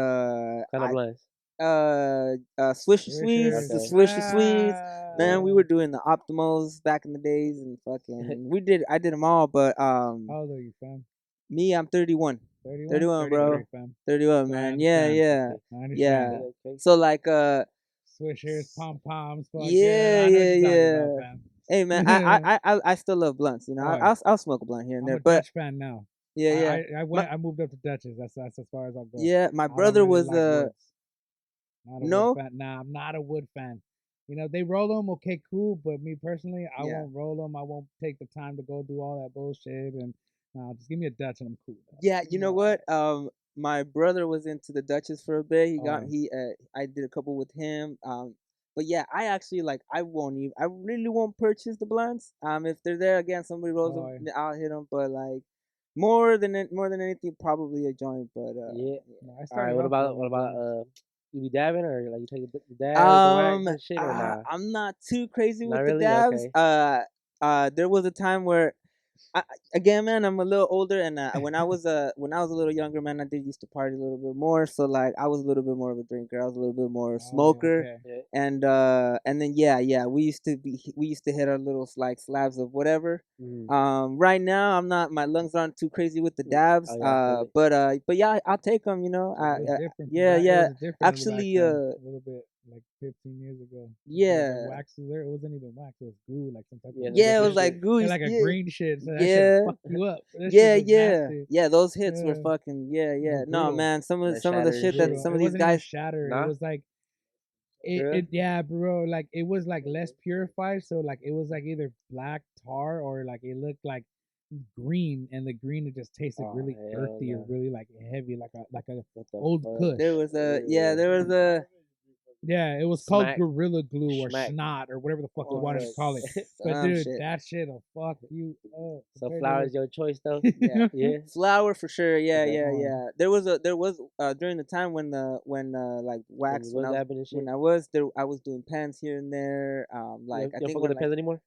of blunts. Swisher Sweets, the Okay. Swisher Sweets. Man, we Ah. were doing the Optimals back in the days, and fucking I did them all. But How old are you, fam? me, I'm 31. 31? 31, bro. 33, fam. 31, So I man. Yeah, understand. yeah, I understand. yeah. Okay. So like Swishers, pom poms, fuck yeah, I know what yeah, you're talking yeah. about, fam. Hey man, I still love blunts. Oh, I'll smoke a blunt here and I'm there, a but Dutch fan now. yeah, yeah. I moved up to Dutches. That's as far as I'll go. Yeah, my I don't brother really was like woods. Not a no? wood fan. Nah, I'm not a wood fan. They roll them, okay, cool. But me personally, I Yeah. won't roll them. I won't take the time to go do all that bullshit. And nah, just give me a Dutch and I'm cool. Yeah, you know what? My brother was into the Duchess for a bit. Oh. I did a couple with him. But yeah, I actually I really won't purchase the blunts. If they're there again, somebody rolls Oh, them, I'll hit them. But like more than anything, probably a joint. But Yeah. No, I All right, started what off about rolling joints. you be dabbing or like you take the dabs, the wax and shit or nah? I'm not too crazy Not with the really? dabs. Okay. There was a time where again, man, I'm a little older, and when I was a little younger, man, I did used to party a little bit more. So like, I was a little bit more of a drinker. I was a little bit more smoker, Okay. Yeah. and then yeah, we used to hit our little like slabs of whatever. Mm. Right now, I'm not. My lungs aren't too crazy with the dabs. Oh, yeah, I feel it. but yeah, I'll take them. It was different. yeah, It yeah. was different Actually, back then, a little bit. like 15 years ago. Yeah. The wax was there. It wasn't even wax. It was goo, like some type Yeah, of. the Yeah, it was different like shit. goose. Like a Yeah, green shit. So that yeah, shit fuck you up. That yeah, shit was yeah, nasty. yeah. Those hits were Yeah. fucking yeah. Were No, brutal. man, some That of the shatters shit that shit. some It of these wasn't even guys. shatter. Nah? It was like Real? yeah, bro. Like it was like less purified, so like it was like either black tar or like it looked like green, and the green it just tasted Oh, really hell earthy or no. really like heavy, like a What the old fuck? Kush. There was a Yeah. there was a Yeah, it was called Smack. Gorilla Glue or Schmack. Snot or whatever the fuck you Oh, wanted to fuck. call it. But some dude, shit. that shit'll fuck you up. So compared to flowers your choice though? Yeah. Yeah. Flour for sure. Yeah, Okay. yeah, Oh, yeah. There was during the time when like When wax you was dabbing and when shit. I was there I was doing pens here and there. Like You I don't think fuck with when the like pens anymore?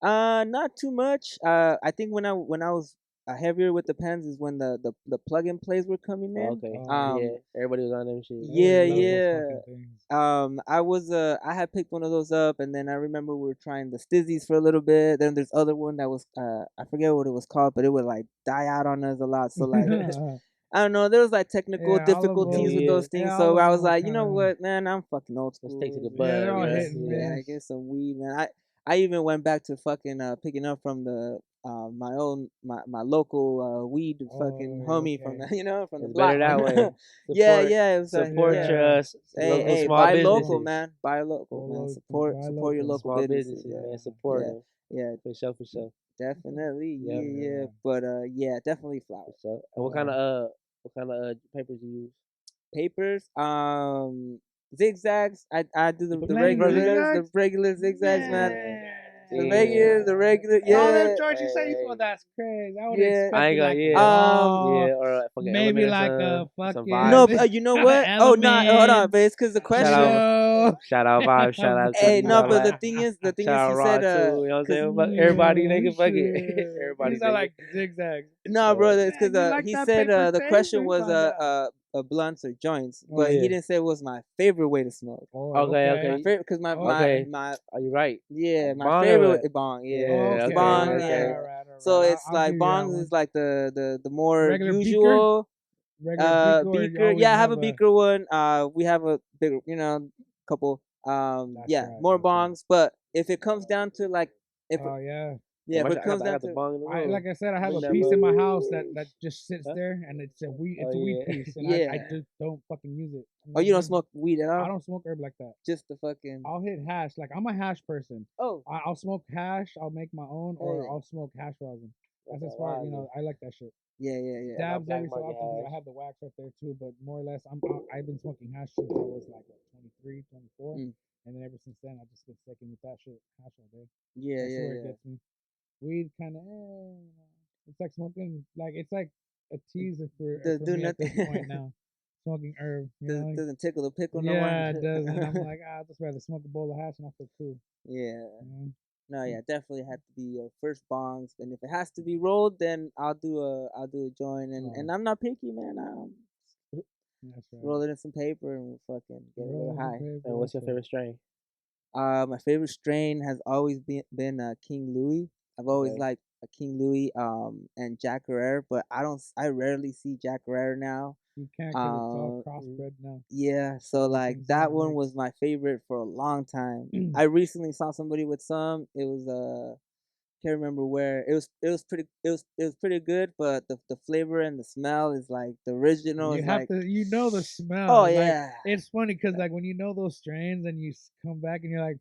not too much. I think when I was heavier with the pens is when the plug and plays were coming Oh, in. okay. Oh, Yeah. Everybody was on them shit. Yeah, everybody loves those yeah. fucking things. I had picked one of those up, and then I remember we were trying the Stizzies for a little bit. Then there's other one that was I forget what it was called, but it would like die out on us a lot. So like I don't know, there was like technical Yeah, all of difficulties them. with Yeah. those things. Yeah, all So of I them was are like, you know kinda. what, man, I'm fucking old Let's school. take to the Yeah, they're bud, all yeah. hit and Yeah, miss. get some weed, man. I even went back to fucking picking up from the my local weed fucking Oh, homie from okay. the from the It's block. better that way. Yeah, Support yeah, it was support yeah. Yeah. your Hey, local hey, small buy local, businesses. man. Buy local, man. Support Buy support your local. local Small businesses. businesses, Yeah, man. Support yeah, them. yeah. For sure, for sure. Definitely, Yep. yeah. But yeah, definitely For flowers. sure. And what kind of papers you use? Papers, zigzags. I do You put the you run regulars, zigzags? the regular zigzags, man. Yeah. The regular, All them yeah, George, you say you Hey. full. That's crazy. I would yeah. I ain't expected gonna like Um, yeah, or fucking maybe element or like some a some no, vibes. fucking you know what? Oh, no, hold on, but elements. it's because the Shout question. out Yo. shout out vibes, shout out Hey, cookies, no, all but that. the thing Shout is, out he Raw said, too, you know what I'm cause saying? But everybody they can fuck it. Shit. Everybody These are take like it. zigzags. no, brother, it's Man, because you like he that said paper the taste? question Let me was find out. blunts or joints, Oh, but he Yeah. didn't say it was my favorite way to smoke. Oh, Okay, My okay. favorite, because Okay. my Are you right? yeah, my Bong or favorite what? bong, yeah, Yeah, okay, okay, bong, all right, yeah. okay. all right, all So right. it's I'll like give you that bongs one. is like the more Regular beaker? usual Regular beaker, or you beaker. always Yeah, I have have a beaker one. We have a big, couple. That's Yeah, right, more that's right. bongs. But if it comes down to like, if Oh yeah. yeah, if it I comes got down the to bong in the I room. like I said, I have Bring a that piece in my house mug. that just sits Huh? there, and it's a weed Oh, weed yeah. piece, and I yeah. just don't fucking use it. Oh, you don't smoke weed at I all? don't smoke herb like that. Just the fucking. I'll hit hash. Like I'm a hash person. Oh, I'll smoke hash. I'll make my own, or hey. I'll smoke hash rosin. That's as that far rosin. I like that shit. Yeah, yeah, yeah. my Dabs black every so market often because I hash. have the wax right there too. But more or less, I've been smoking hash since I was like what, 23, 24, Mm. and then ever since then I just been sticking with that shit, hash all day. Yeah, That's yeah, where it yeah. gets me. Weed kind of, it's like smoking, like it's like a tease for Do me at this nothing. point now. Smoking herb, you know. Doesn't tickle the pickle no more. Yeah, it does, and I'm like, I'd just rather smoke a bowl of hash and I feel cool. Yeah. You know? No, yeah, definitely had to be first bongs, and if it has to be rolled, then I'll do a joint, and I'm not picky, man. That's right. Roll it in some paper and we'll fucking get a little high. And what's your favorite strain? My favorite strain has always been King Louis. I've always Okay. liked a King Louis and Jack Herrera, but I rarely see Jack Herrera now. You can't because it's all crossbred now. Yeah, so like Everything's that all one mixed. was my favorite for a long time. I recently saw somebody with some. It was can't remember where. It was pretty good, but the flavor and the smell is like the original You is have like to, you know the smell. oh Like, yeah. it's funny because like when you know those strains and you come back and you're like,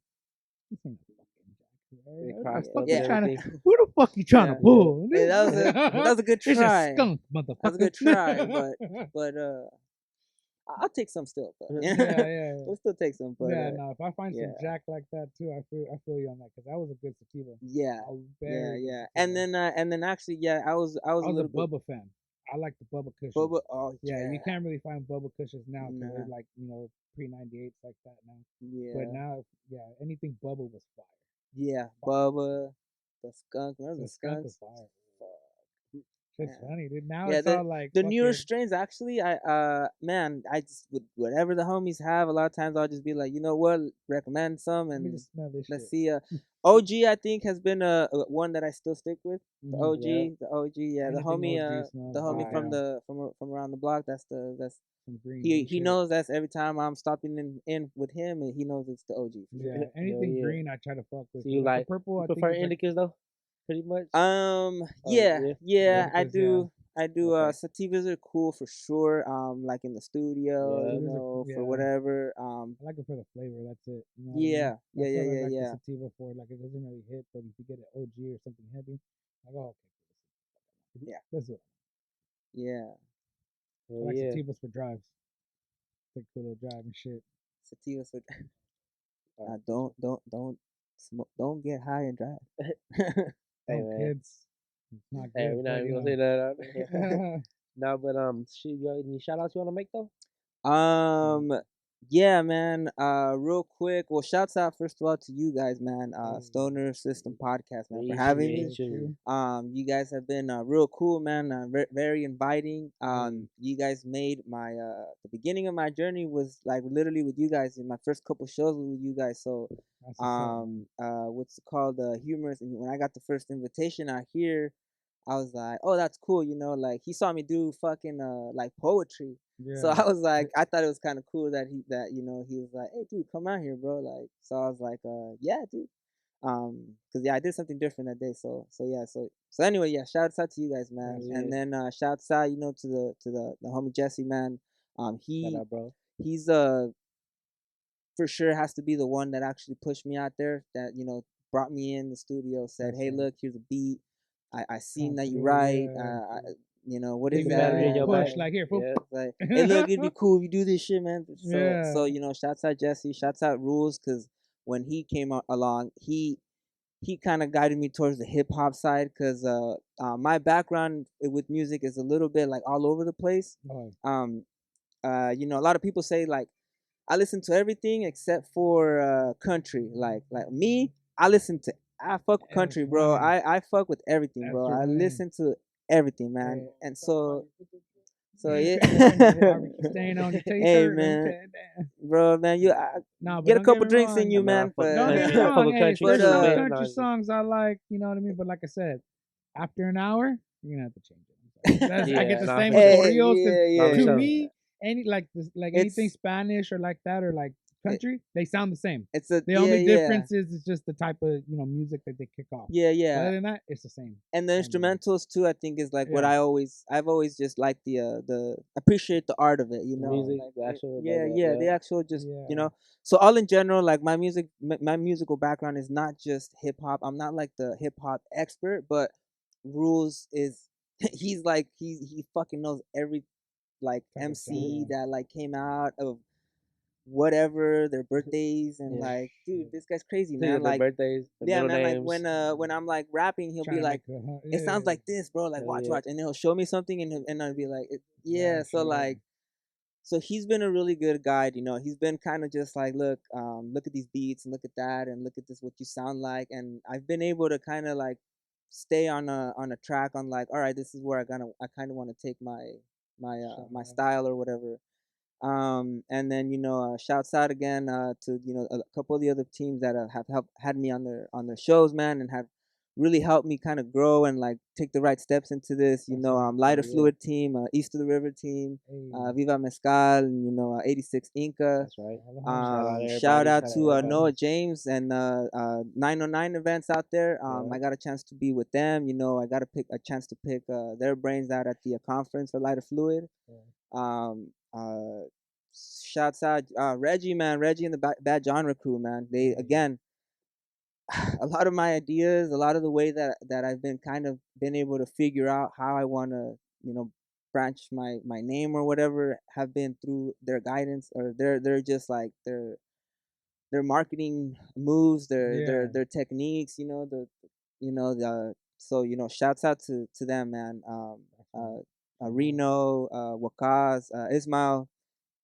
this ain't a fucking Jack Herrera. They What the crossed fuck up you and trying to? everything. Who the fuck you trying Yeah. to pull? Hey, that was a good It's a try. skunk, motherfucker. That was a good try, but I'll take some still, but yeah. we'll still take some, but Yeah, no. If I find some yeah. Jack like that too, I feel you on that because that was a good sativa. yeah, A yeah, very good yeah. sativa. And then actually, yeah, I was a I was a little bit Bubba fan. I like the Bubba cushions. Bubba. Oh Yeah, yeah, you can't really find Bubba cushions now because Nah. they're like pre-98s like that now. yeah, But now, yeah, anything Bubba was fire. yeah. Bubba, the skunk. Remember the Skunk was skunks? fire. Fuck. Shit's Yeah. funny, dude. Now Yeah, it's all like the newer fucking- strains actually, man, I just whatever the homies have. A lot of times I'll just be like, you know what, recommend some Let me and just smell this let's shit. see. OG, I think, has been a one that I still stick with. The Mhm. OG, the OG, yeah, the Anything homie, OG smells the homie good, from yeah. the from around the block. That's Some green he shit. knows that's every time I'm stopping in with him, and he knows it's the OG. For Yeah, sure. anything yeah. green I try to fuck with. So you Like the like purple, you I think prefer it's like indicas though, pretty much. Yeah, Yeah. yeah, I Indicas, yeah. do. I do. Okay. Sativas are cool for sure. Like in the studio, Yeah. you Sativas are know, for yeah. whatever. I like it for the flavor. That's it. You know what I mean? Yeah, yeah, That's yeah, what I yeah, like the yeah, sativa for. Like it doesn't really hit, but if you get an OG or something heavy, I go okay. yeah, Let's do it. yeah. I Oh like yeah. sativas for drives. Take a little drive and shit. Sativas. Alright. Don't smoke. Don't get high and drive. Hey No man. kids. It's not Hey, good, we're not but even you gonna know. say that. No, but shit, you got any shout outs you wanna make though? Um, yeah, man. Real quick. Well, shouts out first of all to you guys, man. Stoner System Podcast, man, for having me. Appreciate you. You guys have been real cool, man. Very inviting. Hey. You guys made my the beginning of my journey was like literally with you guys in my first couple shows with you guys. So, That's what's up, man. what's it called humorous. And when I got the first invitation out here, I was like, oh, that's cool. You know, like he saw me do fucking like poetry. So Yeah. I was like, I thought it was kind of cool that he was like, hey, dude, come out here, bro. Like, so I was like, yeah, dude. Cause yeah, I did something different that day. So yeah, so anyway, yeah, shouts out to you guys, man. Yes, Yeah. And then shouts out, you know, to the homie Jesse, man. Shout out, bro. He's for sure has to be the one that actually pushed me out there. That brought me in the studio, said, that's hey, right. look, here's a beat. I seen Come that you through, write. yeah. What Give is me that Battery in little that? your push, back. like here, fool. Yeah. Like, hey, look, it'd be cool if you do this shit, man. So Yeah. shouts out Jesse, shouts out Rules, because when he came along, he kind of guided me towards the hip hop side, because my background with music is a little bit like all over the place. Oh, Um, a lot of people say like I listen to everything except for country. Like me, I fuck with that's country, bro. funny. I fuck with everything, That's bro. your I lane. listen to everything, man. Yeah. And so Are yeah. we staying on your Hey taster? man, Okay, damn. bro, man, No, but get a don't get couple me drinks in wrong. you, I mean, I man. fuck with Don't get me country. I fuck wrong. with Hey, country But there's too, some man. country No, songs I like. You know what I mean? But like I said, after an hour, you're gonna have to change it. I get yeah, the no, same for with sure. hey, corridos because yeah, No, for yeah, to sure. yeah. me, like anything It's Spanish or like that or like it, country, they sound the same. it's a The yeah, only yeah, difference is just the type of music that they kick off. yeah, But yeah. other than that, it's the same. And the Same music. instrumentals too, I think, is like what Yeah. I've always just liked the appreciate the art of it, The music, like the actual, like, yeah, yeah, yeah. the actual just Yeah. so all in general, like my musical background is not just hip hop. I'm not like the hip hop expert, but Rules is he's like he fucking knows every like Type of MC genre. that like came out of whatever their birthdays, and Yeah. like, dude, this guy's crazy, Yeah, man. their Like, birthdays, their yeah, middle man, like names. when I'm like rapping, he'll Trying be to like, make a it yeah. sounds like this, bro. Like, Hell watch, yeah. watch, and he'll show me something, and I'll be like, yeah. Right, So straight up. like, so he's been a really good guide. He's been kind of just like, look, look at these beats and look at that and look at this, what you sound like, and I've been able to kind of like stay on a track on like, all right, this is where I kind of want to take my Genre. style or whatever. And then shouts out again to a couple of the other teams that have helped had me on their shows, man, and have really helped me kind of grow and like take the right steps into this. That's right. Lighter Yeah. Fluid team, East of the River team, Hey, Viva Mezcal, and 86 Inca. That's right. all the homies. Shout out Shout everybody. out Shout out to everybody. Noah James and 909 events out there. Yeah. I got a chance to be with them. I got a chance to pick their brains out at the conference for Lighter Fluid. Yeah. Um, shouts out Reggie, man. Reggie and the Bad Genre crew, man. They again, a lot of my ideas, a lot of the way that I've been kind of been able to figure out how I want to, branch my name or whatever, have been through their guidance, or they're just like their marketing moves, Yeah. their techniques, the so shouts out to them, man. Reno, Wakaz, Ismail,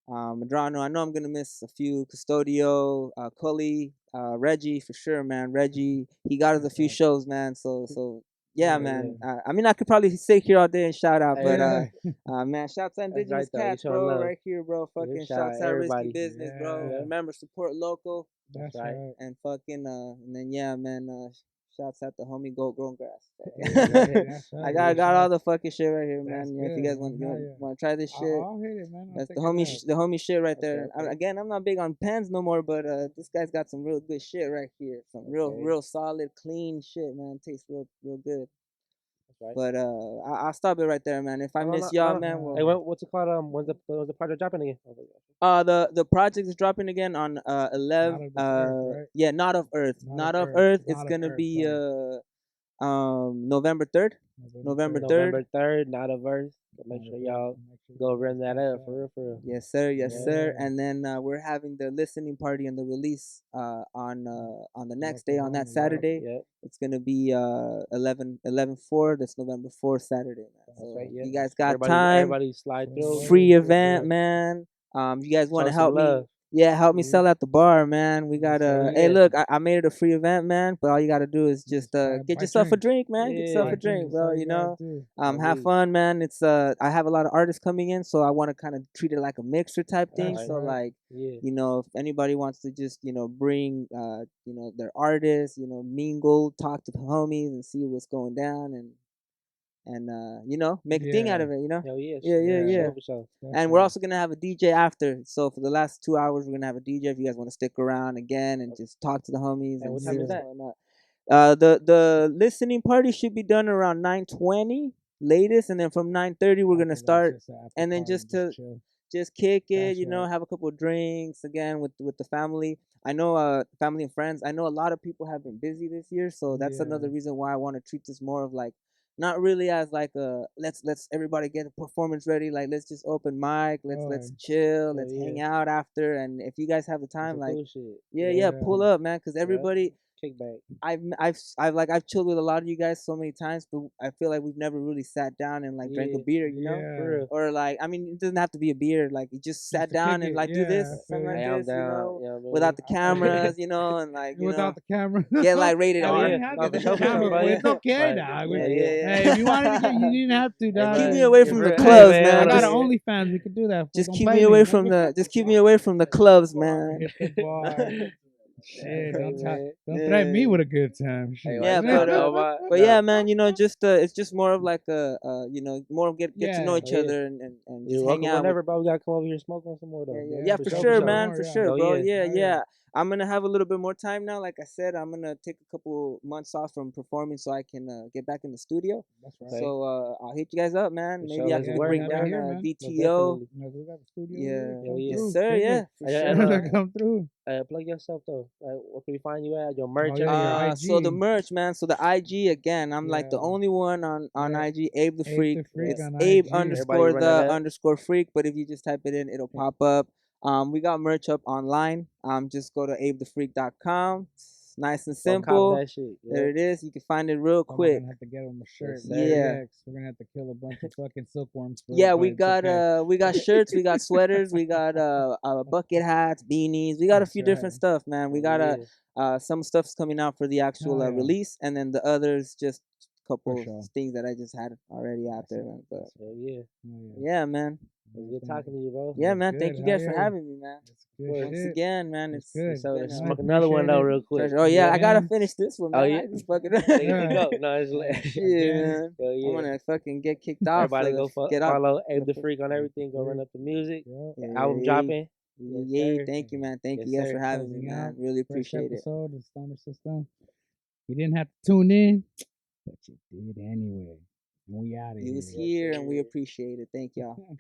Madrano. I know I'm gonna miss a few. Custodio, Cully, Reggie for sure, man. Reggie, he got us a few shows, man. So yeah, man. I mean, I could probably sit here all day and shout out, but Yeah. Man, shouts out That's Indigenous right, though. You cats, showing bro, love. right here, bro. Yeah, Fucking shout out shouts out Risky everybody. Business, bro. Yeah. Remember, support local That's right. right. and fucking and then yeah, man. Shouts out the homie Goat Grown Grass. That's right. I got all the fucking shit right here, That's man. Yeah, if you good, guys man. Hell yeah. want to try this shit, I'll hit it, man. I'll that's take the it homie out. the homie shit right Okay, there. okay. Again, I'm not big on pens no more, but this guy's got some real good shit right here. Some real solid, clean shit, man. Tastes real good. That's right. But I'll stop it right there, man. If I miss y'all, man, Hey, well, what's it called? When's the project dropping again? the project is dropping again on 11 Not of this earth, right? yeah, not of Earth. Not of Earth. It's gonna be November 3rd. November 3rd. November 3rd, not a verse. So make sure y'all go run that up for real. Yes, sir. Yes, Yeah. sir. And then we're having the listening party and the release on the next day, on that Oklahoma, Saturday. Yep. It's gonna be 11/4. That's November 4th, Saturday, man. That's So right. if Yeah. you guys got time, Everybody slide through. free Yeah. event, man. You guys want to Show some help me? love. Yeah, help me sell at the bar, man. We got Hell hey, yeah. look, I made it a free event, man. But all you gotta do is just buy get yourself a drink, man. Get yourself Yeah. a drink, bro. You know, have Indeed. fun, man. It's I have a lot of artists coming in, so I want to kind of treat it like a mixer type thing. That's So right. like, Yeah. you know, if anybody wants to just bring you know, their artists, you know, mingle, talk to the homies, and see what's going down, and you know, make a thing out of it. You know. Hell yeah. Yeah. For sure. And we're also gonna have a DJ after. So for the last 2 hours, we're gonna have a DJ. If you guys want to stick around again and just talk to the homies and what see time is what's that? going on. The listening party should be done around 9:20 latest, and then from 9:30 we're gonna start, and then just kick it, That's you know, right. have a couple of drinks again with the family. I know family and friends. I know a lot of people have been busy this year, so that's another reason why I want to treat this more of like, not really as like a let's everybody get a performance ready, like let's just open mic, let's chill, let's hang out after, and if you guys have the time, like yeah, pull up, man, because everybody kickback. I've chilled with a lot of you guys so many times, but I feel like we've never really sat down and like drank a beer, you know, For real. or like, I mean, it doesn't have to be a beer, like you just sat down and like do this, something like this, you know, without the cameras, you know, and like without the camera, get like rated you R. didn't have No, to for get the sure, camera, bro, but yeah. it's okay, Right. dog. Yeah. Hey, if you wanted to get, you didn't have to, dog. Keep me away from the Hey, clubs, man, man. I got Just, an OnlyFans. We could do that. just Don't keep play me away me, from nigga. just keep me away from the clubs, man. Hit the bar. Shit, don't Yeah. threaten me with a good time. Shit. Yeah, but yeah, man, you know, just it's just more of like a you know, more of get to know each other and You're just hang welcome out. whenever, bro. We gotta come over here and smoke on some more though. Yeah, for sure, man, for sure, bro. Yeah. Yeah. I'm gonna have a little bit more time now. Like I said, I'm gonna take a couple months off from performing so I can get back in the studio. That's right. So I'll hit you guys up, man. For Maybe sure, I let's can work, bring man. down Here, man. DTO. We got the studio. Yeah, yeah. yes, sir. Yeah, for sure. Come through. Plug yourself though. Like, where can we find you at? Your merch. Your So the IG. merch, man. So the IG again. I'm like the only one on IG. Abe the Freak. It's on Abe IG. underscore Everybody run that the up. underscore freak. But if you just type it in, it'll pop up. We got merch up online. Just go to abethefreak.com. It's nice and Go cop simple. that shit. There it is. You can find it real We're quick. gonna have to get him a shirt. Yeah. We're gonna have to kill a bunch of fucking silkworms. Yeah, we got shirts, we got sweaters, we got bucket hats, beanies. We got a few different stuff, man. We got some stuff's coming out for the actual release, and then the others just a couple things that I just had already out there, man. But yeah, man. It was good talking to you, bro. Yeah, man. Thank you guys for having me, man. Once again, man, it's good. So let's smoke another one though, real quick. Oh yeah, I gotta finish this one, man. Oh yeah, I just fucking go. No, it's lit. shit, man. Yeah. I'm gonna fucking get kicked off. Everybody go get follow Abe the Freak on everything. Go run up the music. Album dropping. Yeah, thank you, man. Thank you guys for having me, man. Really appreciate it. Episode of Stoner System. You didn't have to tune in, but you did anyway. And we out of here. You was here, and we appreciate it. Thank y'all.